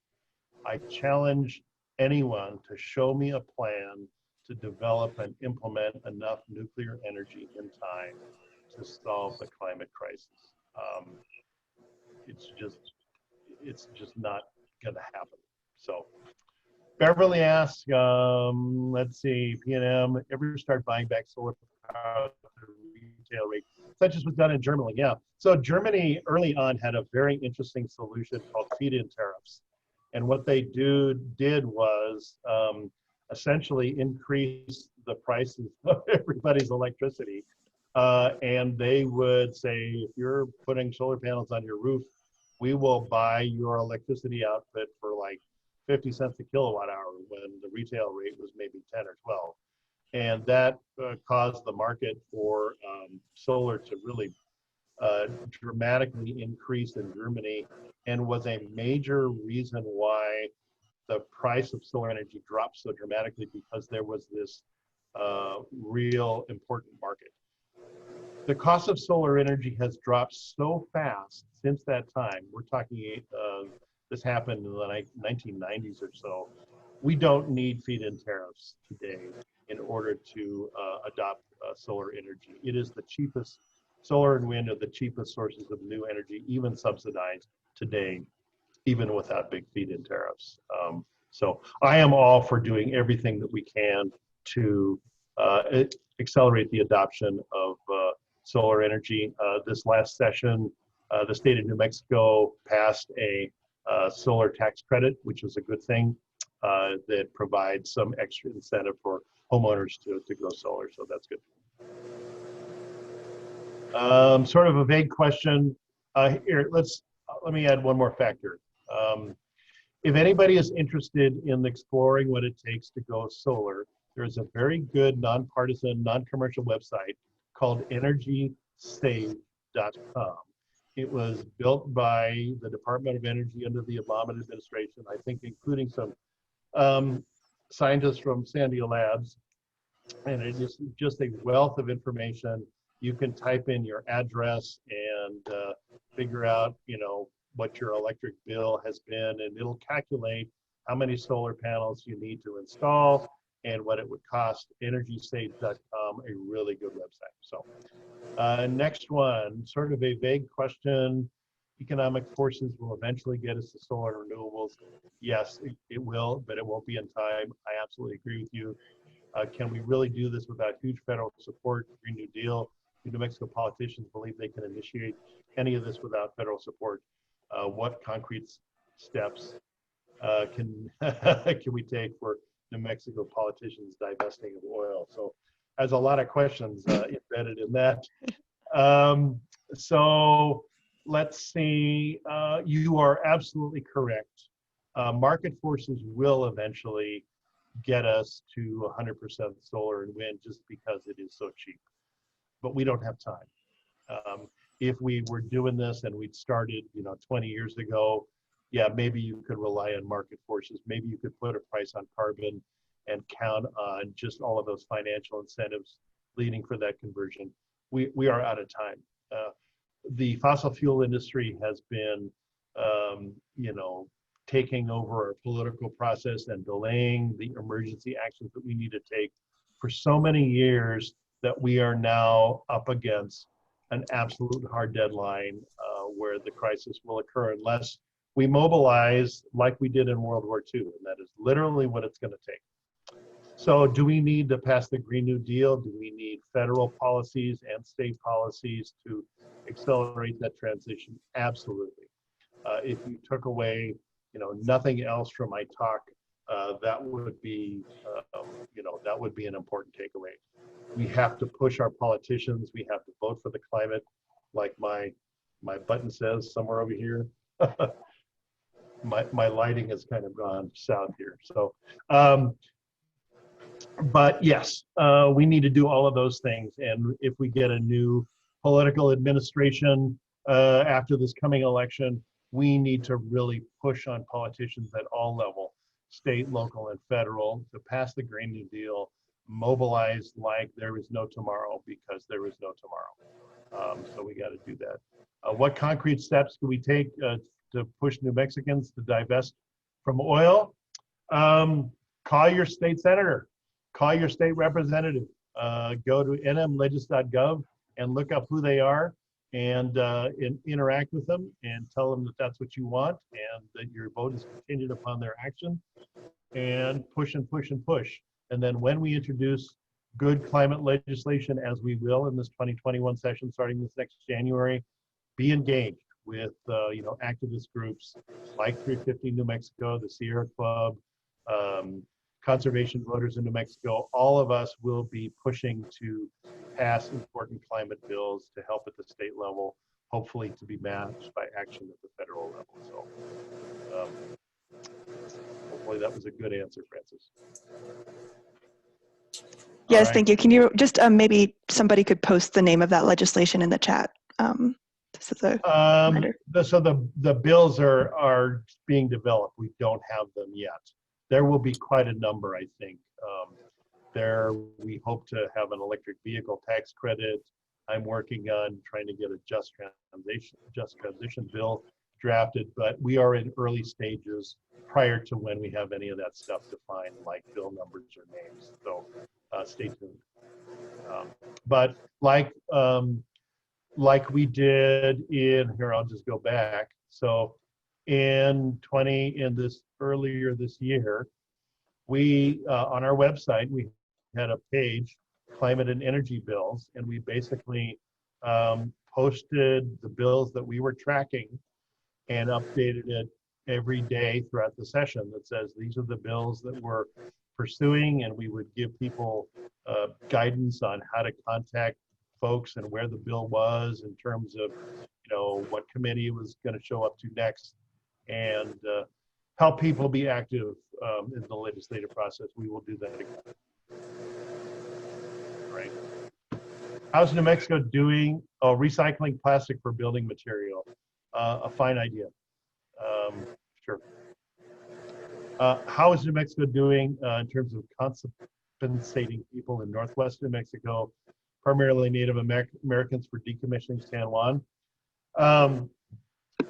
I challenge anyone to show me a plan to develop and implement enough nuclear energy in time to solve the climate crisis. It's just not going to happen. So Beverly asks, let's see, P&M, ever start buying back solar power at the retail rate, such as was done in Germany? Yeah. So Germany early on had a very interesting solution called feed-in tariffs. And what they did was essentially increase the prices of everybody's electricity. And they would say, if you're putting solar panels on your roof, we will buy your electricity output for like 50 cents a kilowatt hour when the retail rate was maybe 10 or 12. And that caused the market for solar to really dramatically increase in Germany, and was a major reason why the price of solar energy dropped so dramatically, because there was this real important market. The cost of solar energy has dropped so fast since that time. We're talking, this happened in the 1990s or so. We don't need feed-in tariffs today in order to adopt solar energy. It is the cheapest, solar and wind are the cheapest sources of new energy, even subsidized today, even without big feed-in tariffs. So I am all for doing everything that we can to accelerate the adoption of solar energy. This last session, the state of New Mexico passed a solar tax credit, which is a good thing, that provides some extra incentive for homeowners to go solar, so that's good. Sort of a vague question. Here, let me add one more factor. If anybody is interested in exploring what it takes to go solar, there's a very good nonpartisan, non-commercial website called energysave.com. It was built by the Department of Energy under the Obama administration, I think including some scientists from Sandia Labs. And it is just a wealth of information. You can type in your address and figure out, what your electric bill has been, and it'll calculate how many solar panels you need to install. and what it would cost. EnergySafe.com, a really good website. So next one, sort of a vague question. Economic forces will eventually get us to solar and renewables. Yes, it will, but it won't be in time. I absolutely agree with you. Can we really do this without huge federal support? Green New Deal. Do New Mexico politicians believe they can initiate any of this without federal support? What concrete steps can can we take for New Mexico politicians divesting of oil? So there's a lot of questions embedded in that. So let's see. You are absolutely correct. Market forces will eventually get us to 100% solar and wind just because it is so cheap. But we don't have time. If we were doing this and we'd started, 20 years ago, yeah, maybe you could rely on market forces. Maybe you could put a price on carbon and count on just all of those financial incentives leading for that conversion. We are out of time. The fossil fuel industry has been, taking over our political process and delaying the emergency actions that we need to take for so many years that we are now up against an absolute hard deadline where the crisis will occur unless we mobilize like we did in World War II, and that is literally what it's going to take. So do we need to pass the Green New Deal? Do we need federal policies and state policies to accelerate that transition? Absolutely. If you took away, nothing else from my talk, that would be, that would be an important takeaway. We have to push our politicians. We have to vote for the climate, like my button says somewhere over here. my lighting has kind of gone south here. So, but yes, we need to do all of those things. And if we get a new political administration after this coming election, we need to really push on politicians at all levels, state, local, and federal, to pass the Green New Deal, mobilize like there is no tomorrow, because there is no tomorrow. So we got to do that. What concrete steps do we take to push New Mexicans to divest from oil? Call your state senator, call your state representative, go to nmlegis.gov and look up who they are and interact with them and tell them that that's what you want and that your vote is contingent upon their action, and push and push and push. And then when we introduce good climate legislation, as we will in this 2021 session starting this next January, be engaged with activist groups like 350 New Mexico, the Sierra Club, conservation voters in New Mexico. All of us will be pushing to pass important climate bills to help at the state level, hopefully to be matched by action at the federal level. So hopefully that was a good answer, Francis. Yes, right. Thank you. Can you just maybe somebody could post the name of that legislation in the chat? This is a reminder. So the bills are being developed. We don't have them yet. There will be quite a number, I think. We hope to have an electric vehicle tax credit. I'm working on trying to get a just transition bill drafted, but we are in early stages prior to when we have any of that stuff defined, like bill numbers or names. So stay tuned. But like we did in here, I'll just go back. So earlier this year, we on our website we had a page, climate and energy bills, and we basically posted the bills that we were tracking and updated it every day throughout the session that says these are the bills that we're pursuing, and we would give people guidance on how to contact folks and where the bill was in terms of what committee it was going to show up to next, and help people be active in the legislative process. We will do that again. Right. How's New Mexico doing? Oh, recycling plastic for building material. A fine idea. Sure. How is New Mexico doing in terms of compensating people in Northwest New Mexico, primarily Native Americans, for decommissioning San Juan?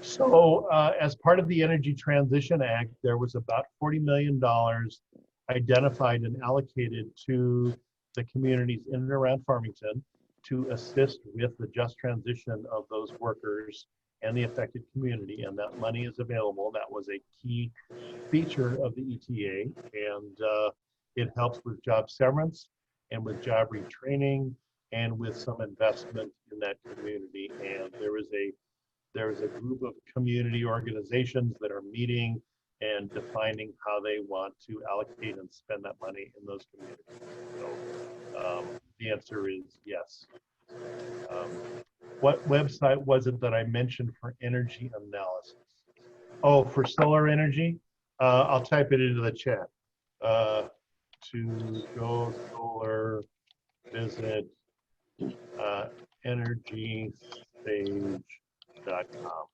So as part of the Energy Transition Act, there was about $40 million identified and allocated to the communities in and around Farmington to assist with the just transition of those workers and the affected community, and that money is available. That was a key feature of the ETA, and it helps with job severance and with job retraining and with some investment in that community. And there is a group of community organizations that are meeting and defining how they want to allocate and spend that money in those communities. So the answer is yes. What website was it that I mentioned for energy analysis? Oh, for solar energy? I'll type it into the chat. To go solar, visit energystage.com.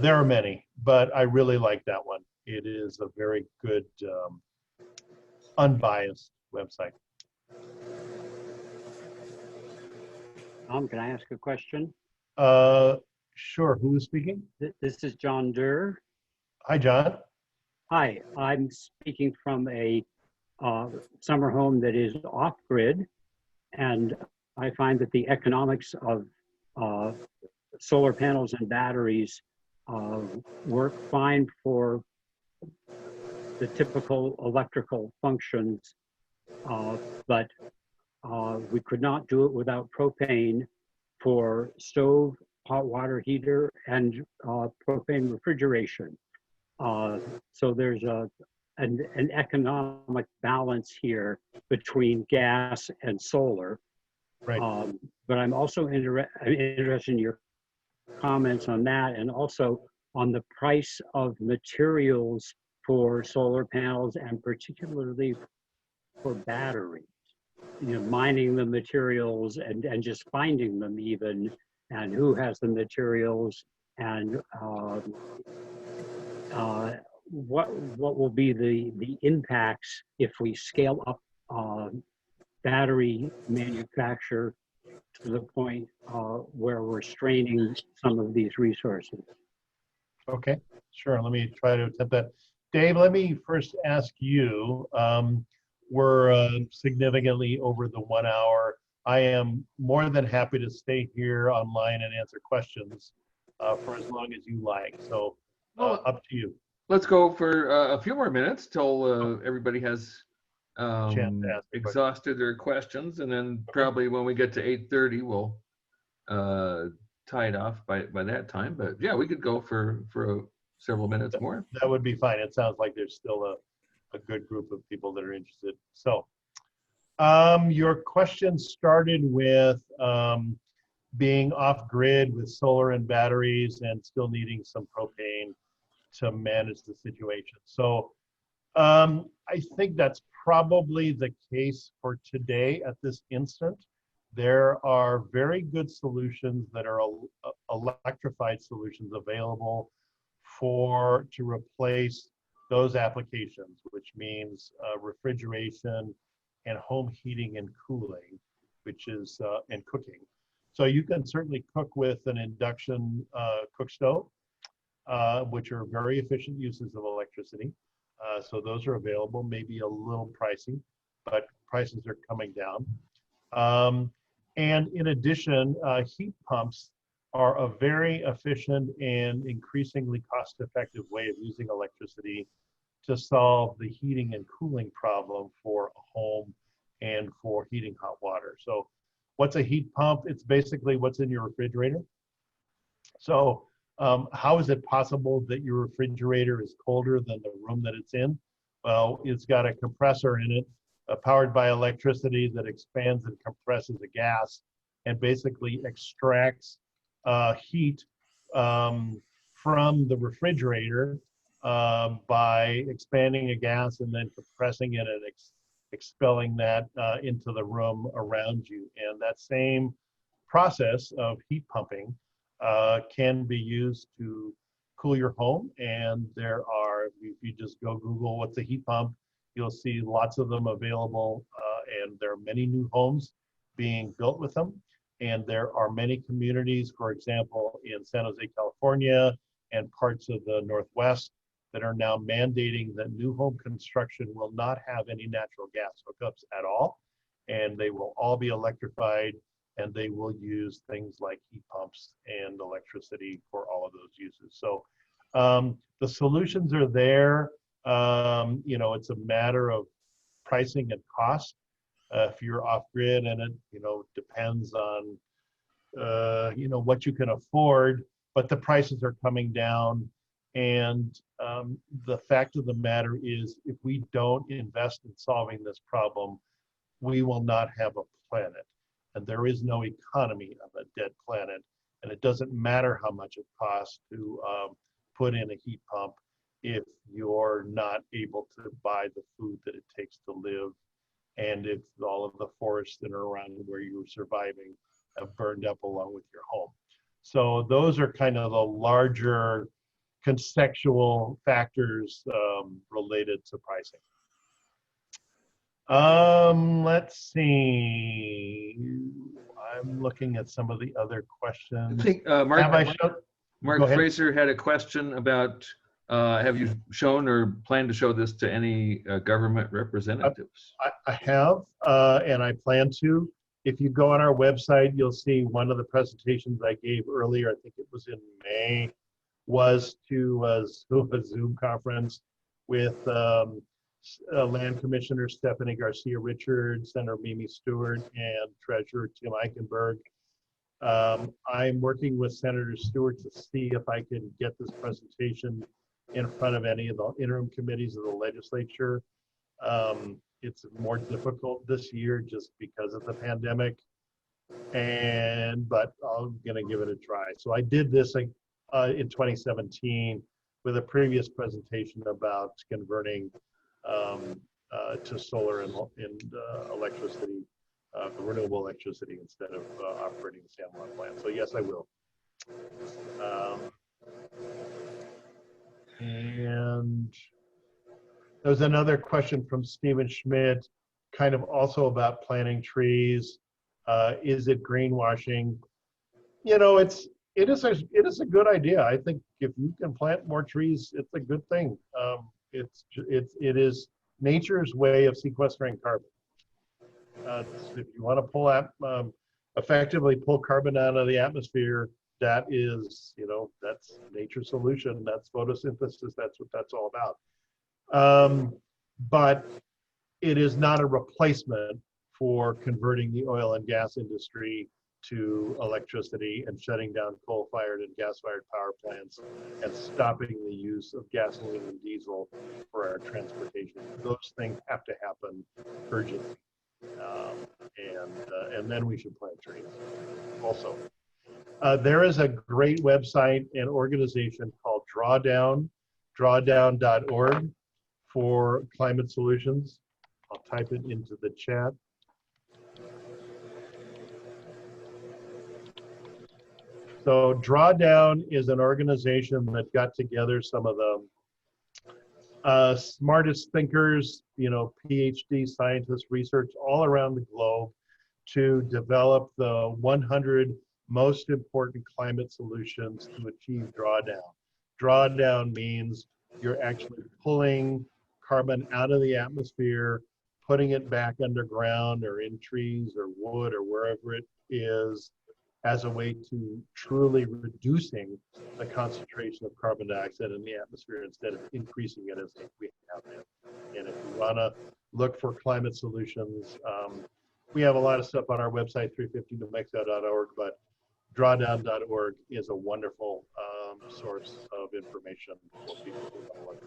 There are many, but I really like that one. It is a very good, unbiased website. Can I ask a question? Sure. Who is speaking? This is John Durr. Hi, John. Hi, I'm speaking from a summer home that is off-grid, and I find that the economics of solar panels and batteries work fine for the typical electrical functions, but we could not do it without propane for stove, hot water heater, and propane refrigeration. So there's an economic balance here between gas and solar. Right. But I'm also interested in your comments on that, and also on the price of materials for solar panels, and particularly for batteries. You know, mining the materials and just finding them even, and who has the materials, and what will be the impacts if we scale up battery manufacture to the point where we're straining some of these resources. Okay, sure. Let me try to attempt that. Dave, let me first ask you, we're significantly over the 1 hour. I am more than happy to stay here online and answer questions for as long as you like. So up to you. Let's go for a few more minutes till everybody has exhausted their questions, and then probably when we get to 8:30, we'll tie it off by that time. But yeah, we could go for several minutes more. That would be fine. It sounds like there's still a good group of people that are interested. So your question started with being off grid with solar and batteries and still needing some propane to manage the situation. So I think that's probably the case for today at this instant. There are very good solutions that are electrified solutions available to replace those applications, which means refrigeration and home heating and cooling, which is and cooking. So you can certainly cook with an induction cook stove, which are very efficient uses of electricity. So those are available, maybe a little pricey, but prices are coming down. And in addition, heat pumps are a very efficient and increasingly cost-effective way of using electricity to solve the heating and cooling problem for a home and for heating hot water. So what's a heat pump? It's basically what's in your refrigerator. So how is it possible that your refrigerator is colder than the room that it's in? Well, it's got a compressor in it powered by electricity that expands and compresses a gas and basically extracts heat from the refrigerator by expanding a gas and then compressing it and expelling that into the room around you. And that same process of heat pumping can be used to cool your home. And there are, if you just go Google what's a heat pump, you'll see lots of them available. And there are many new homes being built with them. And there are many communities, for example, in San Jose, California, and parts of the Northwest, that are now mandating that new home construction will not have any natural gas hookups at all, and they will all be electrified, and they will use things like heat pumps and electricity for all of those uses. So the solutions are there. You know, it's a matter of pricing and cost. If you're off grid, and it, you know, depends on you know, what you can afford, but the prices are coming down. And the fact of the matter is, if we don't invest in solving this problem, we will not have a planet. And there is no economy of a dead planet. And it doesn't matter how much it costs to put in a heat pump if you're not able to buy the food that it takes to live, and if all of the forests that are around where you're surviving have burned up along with your home. So those are kind of the larger contextual factors related to pricing. Let's see. I'm looking at some of the other questions. I think Mark Fraser had a question about have you shown or plan to show this to any government representatives? I have, and I plan to. If you go on our website, you'll see one of the presentations I gave earlier, I think it was in May, was to a Zoom conference with Land Commissioner Stephanie Garcia Richards, Senator Mimi Stewart, and Treasurer Tim Eichenberg. I'm working with Senator Stewart to see if I can get this presentation in front of any of the interim committees of the legislature. It's more difficult this year just because of the pandemic, but I'm gonna give it a try. So I did this in 2017 with a previous presentation about converting to solar and electricity, renewable electricity, instead of operating the San Juan plant. So yes, I will. And there's another question from Stephen Schmidt, kind of also about planting trees. Is it greenwashing? You know, it is a good idea. I think if you can plant more trees, it's a good thing. It is nature's way of sequestering carbon. If you want to pull out, effectively pull carbon out of the atmosphere, that is, you know, that's nature's solution. That's photosynthesis. That's what that's all about. But it is not a replacement for converting the oil and gas industry to electricity and shutting down coal-fired and gas-fired power plants and stopping the use of gasoline and diesel for our transportation. Those things have to happen urgently. And then we should plant trees also. There is a great website and organization called drawdown.org for climate solutions. I'll type it into the chat. So Drawdown is an organization that got together some of the smartest thinkers, you know, PhD scientists, research all around the globe to develop the 100 most important climate solutions to achieve drawdown. Drawdown means you're actually pulling carbon out of the atmosphere, putting it back underground or in trees or wood or wherever it is, as a way to truly reducing the concentration of carbon dioxide in the atmosphere instead of increasing it as we have been. And if you want to look for climate solutions, we have a lot of stuff on our website, 350newmexico.org, but drawdown.org is a wonderful source of information for people who want to look.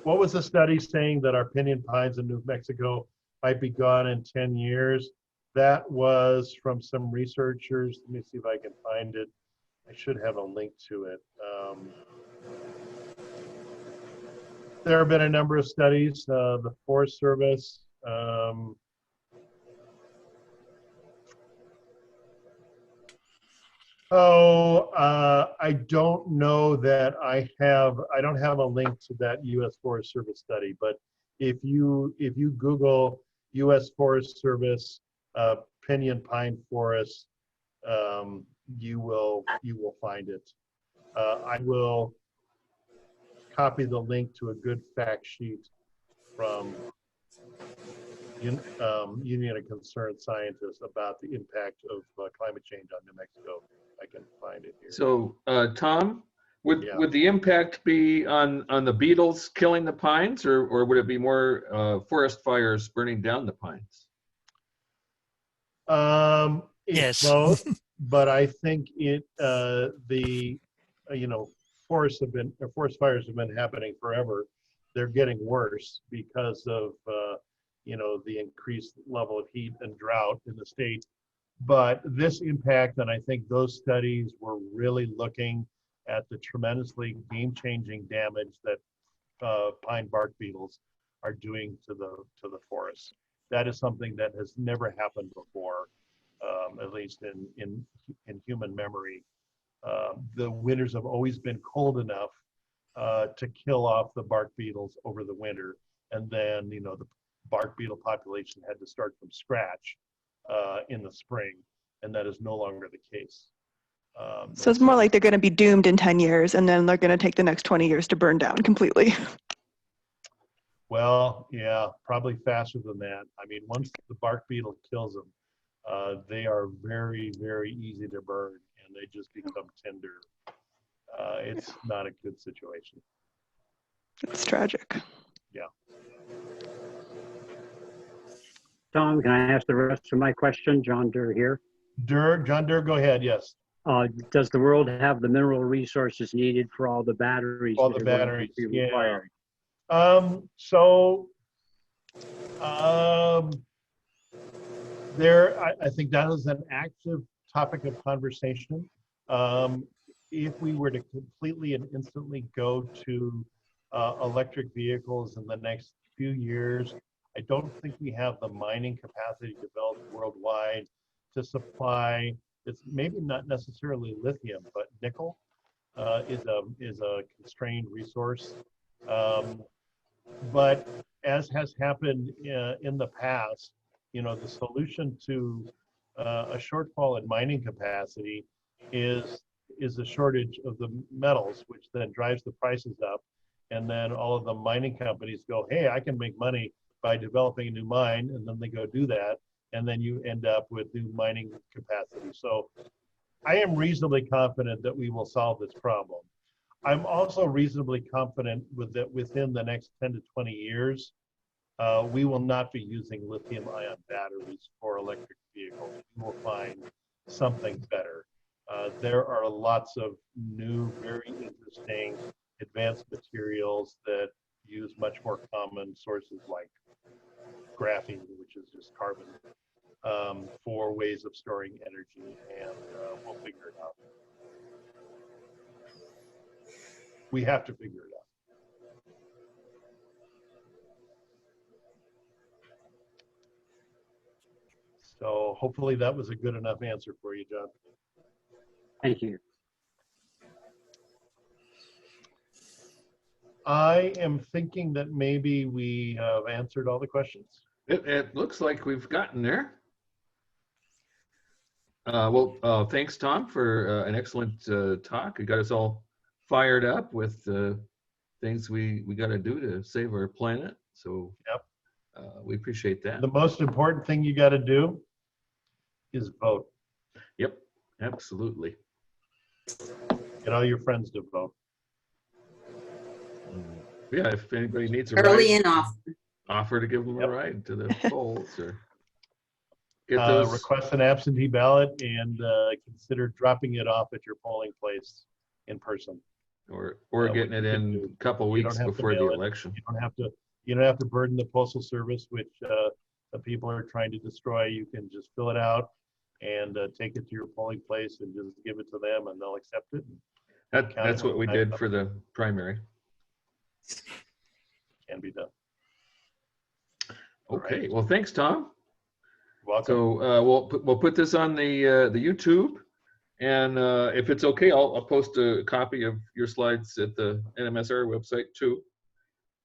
What was the study saying that our pinyon pines in New Mexico might be gone in 10 years? That was from some researchers. Let me see if I can find it. I should have a link to it. There have been a number of studies. The Forest Service, I don't know that I don't have a link to that U.S. Forest Service study, but if you Google U.S. Forest Service pinyon pine forest, you will find it. I will copy the link to a good fact sheet from Union of Concerned Scientists about the impact of climate change on New Mexico. I can find it here. So, Tom, Yeah. would the impact be on the beetles killing the pines, or would it be more forest fires burning down the pines? It's Yes. both, but I think forest fires have been happening forever. They're getting worse because of the increased level of heat and drought in the state. But this impact, and I think those studies were really looking at the tremendously game-changing damage that pine bark beetles are doing to the forest. That is something that has never happened before, at least in human memory. The winters have always been cold enough to kill off the bark beetles over the winter, and then the bark beetle population had to start from scratch in the spring, and that is no longer the case. So it's more like they're going to be doomed in 10 years, and then they're going to take the next 20 years to burn down completely. Well, yeah, probably faster than that. I mean, once the bark beetle kills them, they are very, very easy to burn, and they just become tinder. It's not a good situation. It's tragic. Yeah. Tom, can I ask the rest of my question? John Durr here. John Durr, go ahead. Yes. Does the world have the mineral resources needed for all the batteries? All that the are going to batteries. be Yeah. required? I think that is an active topic of conversation. If we were to completely and instantly go to electric vehicles in the next few years, I don't think we have the mining capacity developed worldwide to supply. It's maybe not necessarily lithium, but nickel is a constrained resource. But as has happened in the past, the solution to a shortfall in mining capacity is a shortage of the metals, which then drives the prices up. And then all of the mining companies go, hey, I can make money by developing a new mine, and then they go do that, and then you end up with new mining capacity. So I am reasonably confident that we will solve this problem. I'm also reasonably confident that within the next 10 to 20 years, we will not be using lithium-ion batteries for electric vehicles. We will find something better. There are lots of new, very interesting advanced materials that use much more common sources like graphene, which is just carbon, for ways of storing energy, and we'll figure it out. We have to figure it out. So hopefully that was a good enough answer for you, John. Thank you. I am thinking that maybe we have answered all the questions. It looks like we've gotten there. Thanks, Tom, for an excellent talk. You got us all fired up with things we got to do to save our planet. So yep. We appreciate that. The most important thing you got to do is vote. Yep, absolutely. Get all your friends to vote. Yeah, if anybody needs a Early ride, and often. offer to give them a ride to the polls, or get request an absentee ballot and consider dropping it off at your polling place in person, or getting it in a couple weeks before the election. You don't have to burden the postal service, which the people are trying to destroy. You can just fill it out and take it to your polling place and just give it to them, and they'll accept it. That's what we did for the primary. Can be done. Okay. Right. Well, thanks, Tom. Welcome. So we'll put this on the YouTube, and if it's okay, I'll post a copy of your slides at the NMSR website too.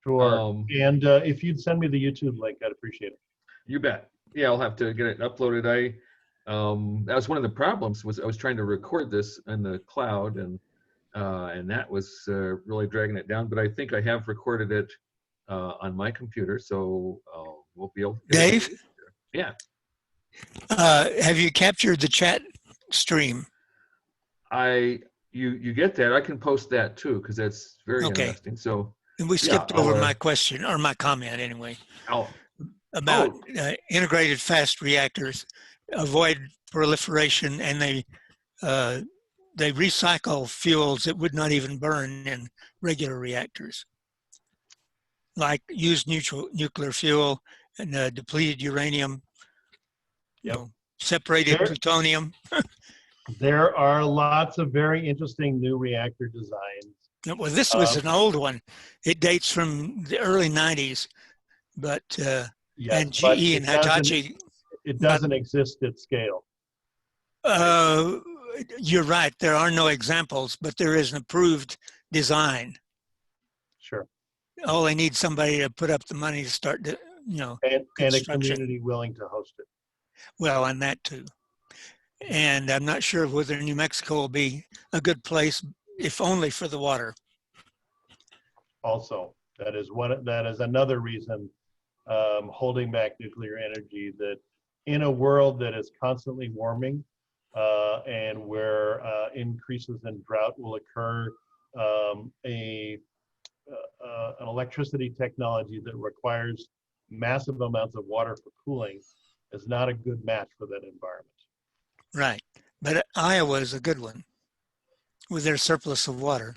Sure. And if you'd send me the YouTube link, I'd appreciate it. You bet. Yeah, I'll have to get it uploaded. That was one of the problems, was I was trying to record this in the cloud, and and that was really dragging it down. But I think I have recorded it on my computer, so we'll be able to Dave? Yeah. Have you captured the chat stream? You get that. I can post that too, because that's very Okay. interesting. So And we yeah, skipped over my question or my comment anyway about integrated fast reactors avoid proliferation, and they recycle fuels that would not even burn in regular reactors, like used nuclear fuel and depleted uranium, separated plutonium. There are lots of very interesting new reactor designs. Well, this was an old one. It dates from the early 90s, but and GE and Hitachi. It doesn't exist at scale. You're right. There are no examples, but there is an approved design. Sure. All they need somebody to put up the money to start, and a community willing to host it. Well, and that too. And I'm not sure whether New Mexico will be a good place, if only for the water. Also, that is another reason holding back nuclear energy, that in a world that is constantly warming and where increases in drought will occur, an electricity technology that requires massive amounts of water for cooling is not a good match for that environment. Right. But Iowa is a good one with their surplus of water.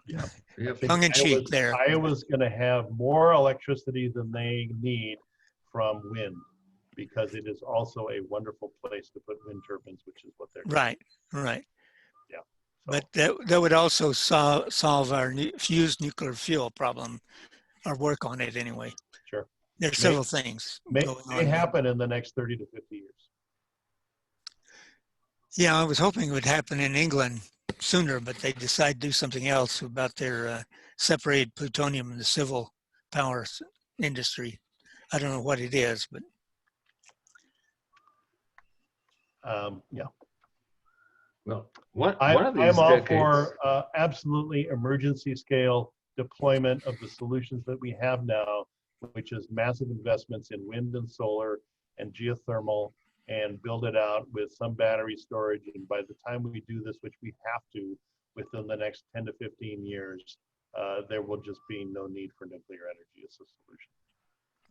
Yeah. Tongue in cheek there. Iowa's going to have more electricity than they need from wind, because it is also a wonderful place to put wind turbines, which is what they're doing. Right. Yeah. So, But that would also solve our fused nuclear fuel problem, or work on it anyway. sure. There are several things May going on. happen in the next 30 to 50 years. Yeah, I was hoping it would happen in England sooner, but they decided to do something else about their separated plutonium in the civil power industry. I don't know what it is, but Yeah. Well, one of I'm these all decades. for absolutely emergency scale deployment of the solutions that we have now, which is massive investments in wind and solar and geothermal, and build it out with some battery storage. And by the time we do this, which we have to within the next 10 to 15 years, there will just be no need for nuclear energy as a solution.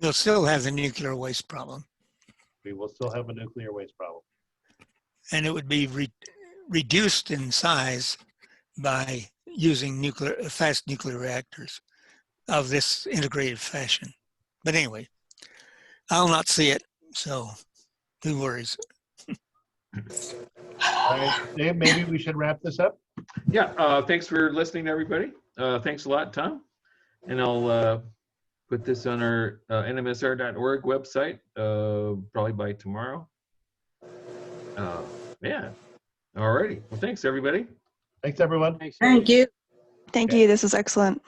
we'll still have the nuclear waste problem. We will still have a nuclear waste problem. And it would be reduced in size by using fast nuclear reactors of this integrated fashion. But anyway, I'll not see it, so who worries? All right, Dave, maybe we should wrap this up. Yeah, thanks for listening, everybody. Thanks a lot, Tom. And I'll put this on our nmsr.org website probably by tomorrow. Yeah. All righty. Well, thanks, everybody. Thanks, everyone. Thanks. Thank you. Thank you. This is excellent.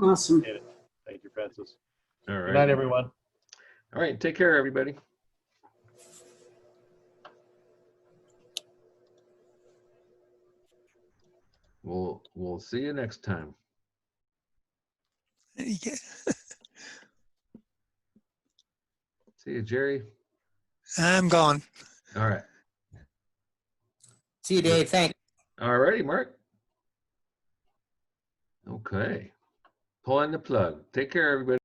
Awesome. Thank you, Francis. All right. Good night, everyone. All right. Take care, everybody. We'll see you next time. Yeah. See you, Jerry. I'm gone. All right. See you, Dave. Thanks. All righty, Mark. Okay. Pulling the plug. Take care, everybody.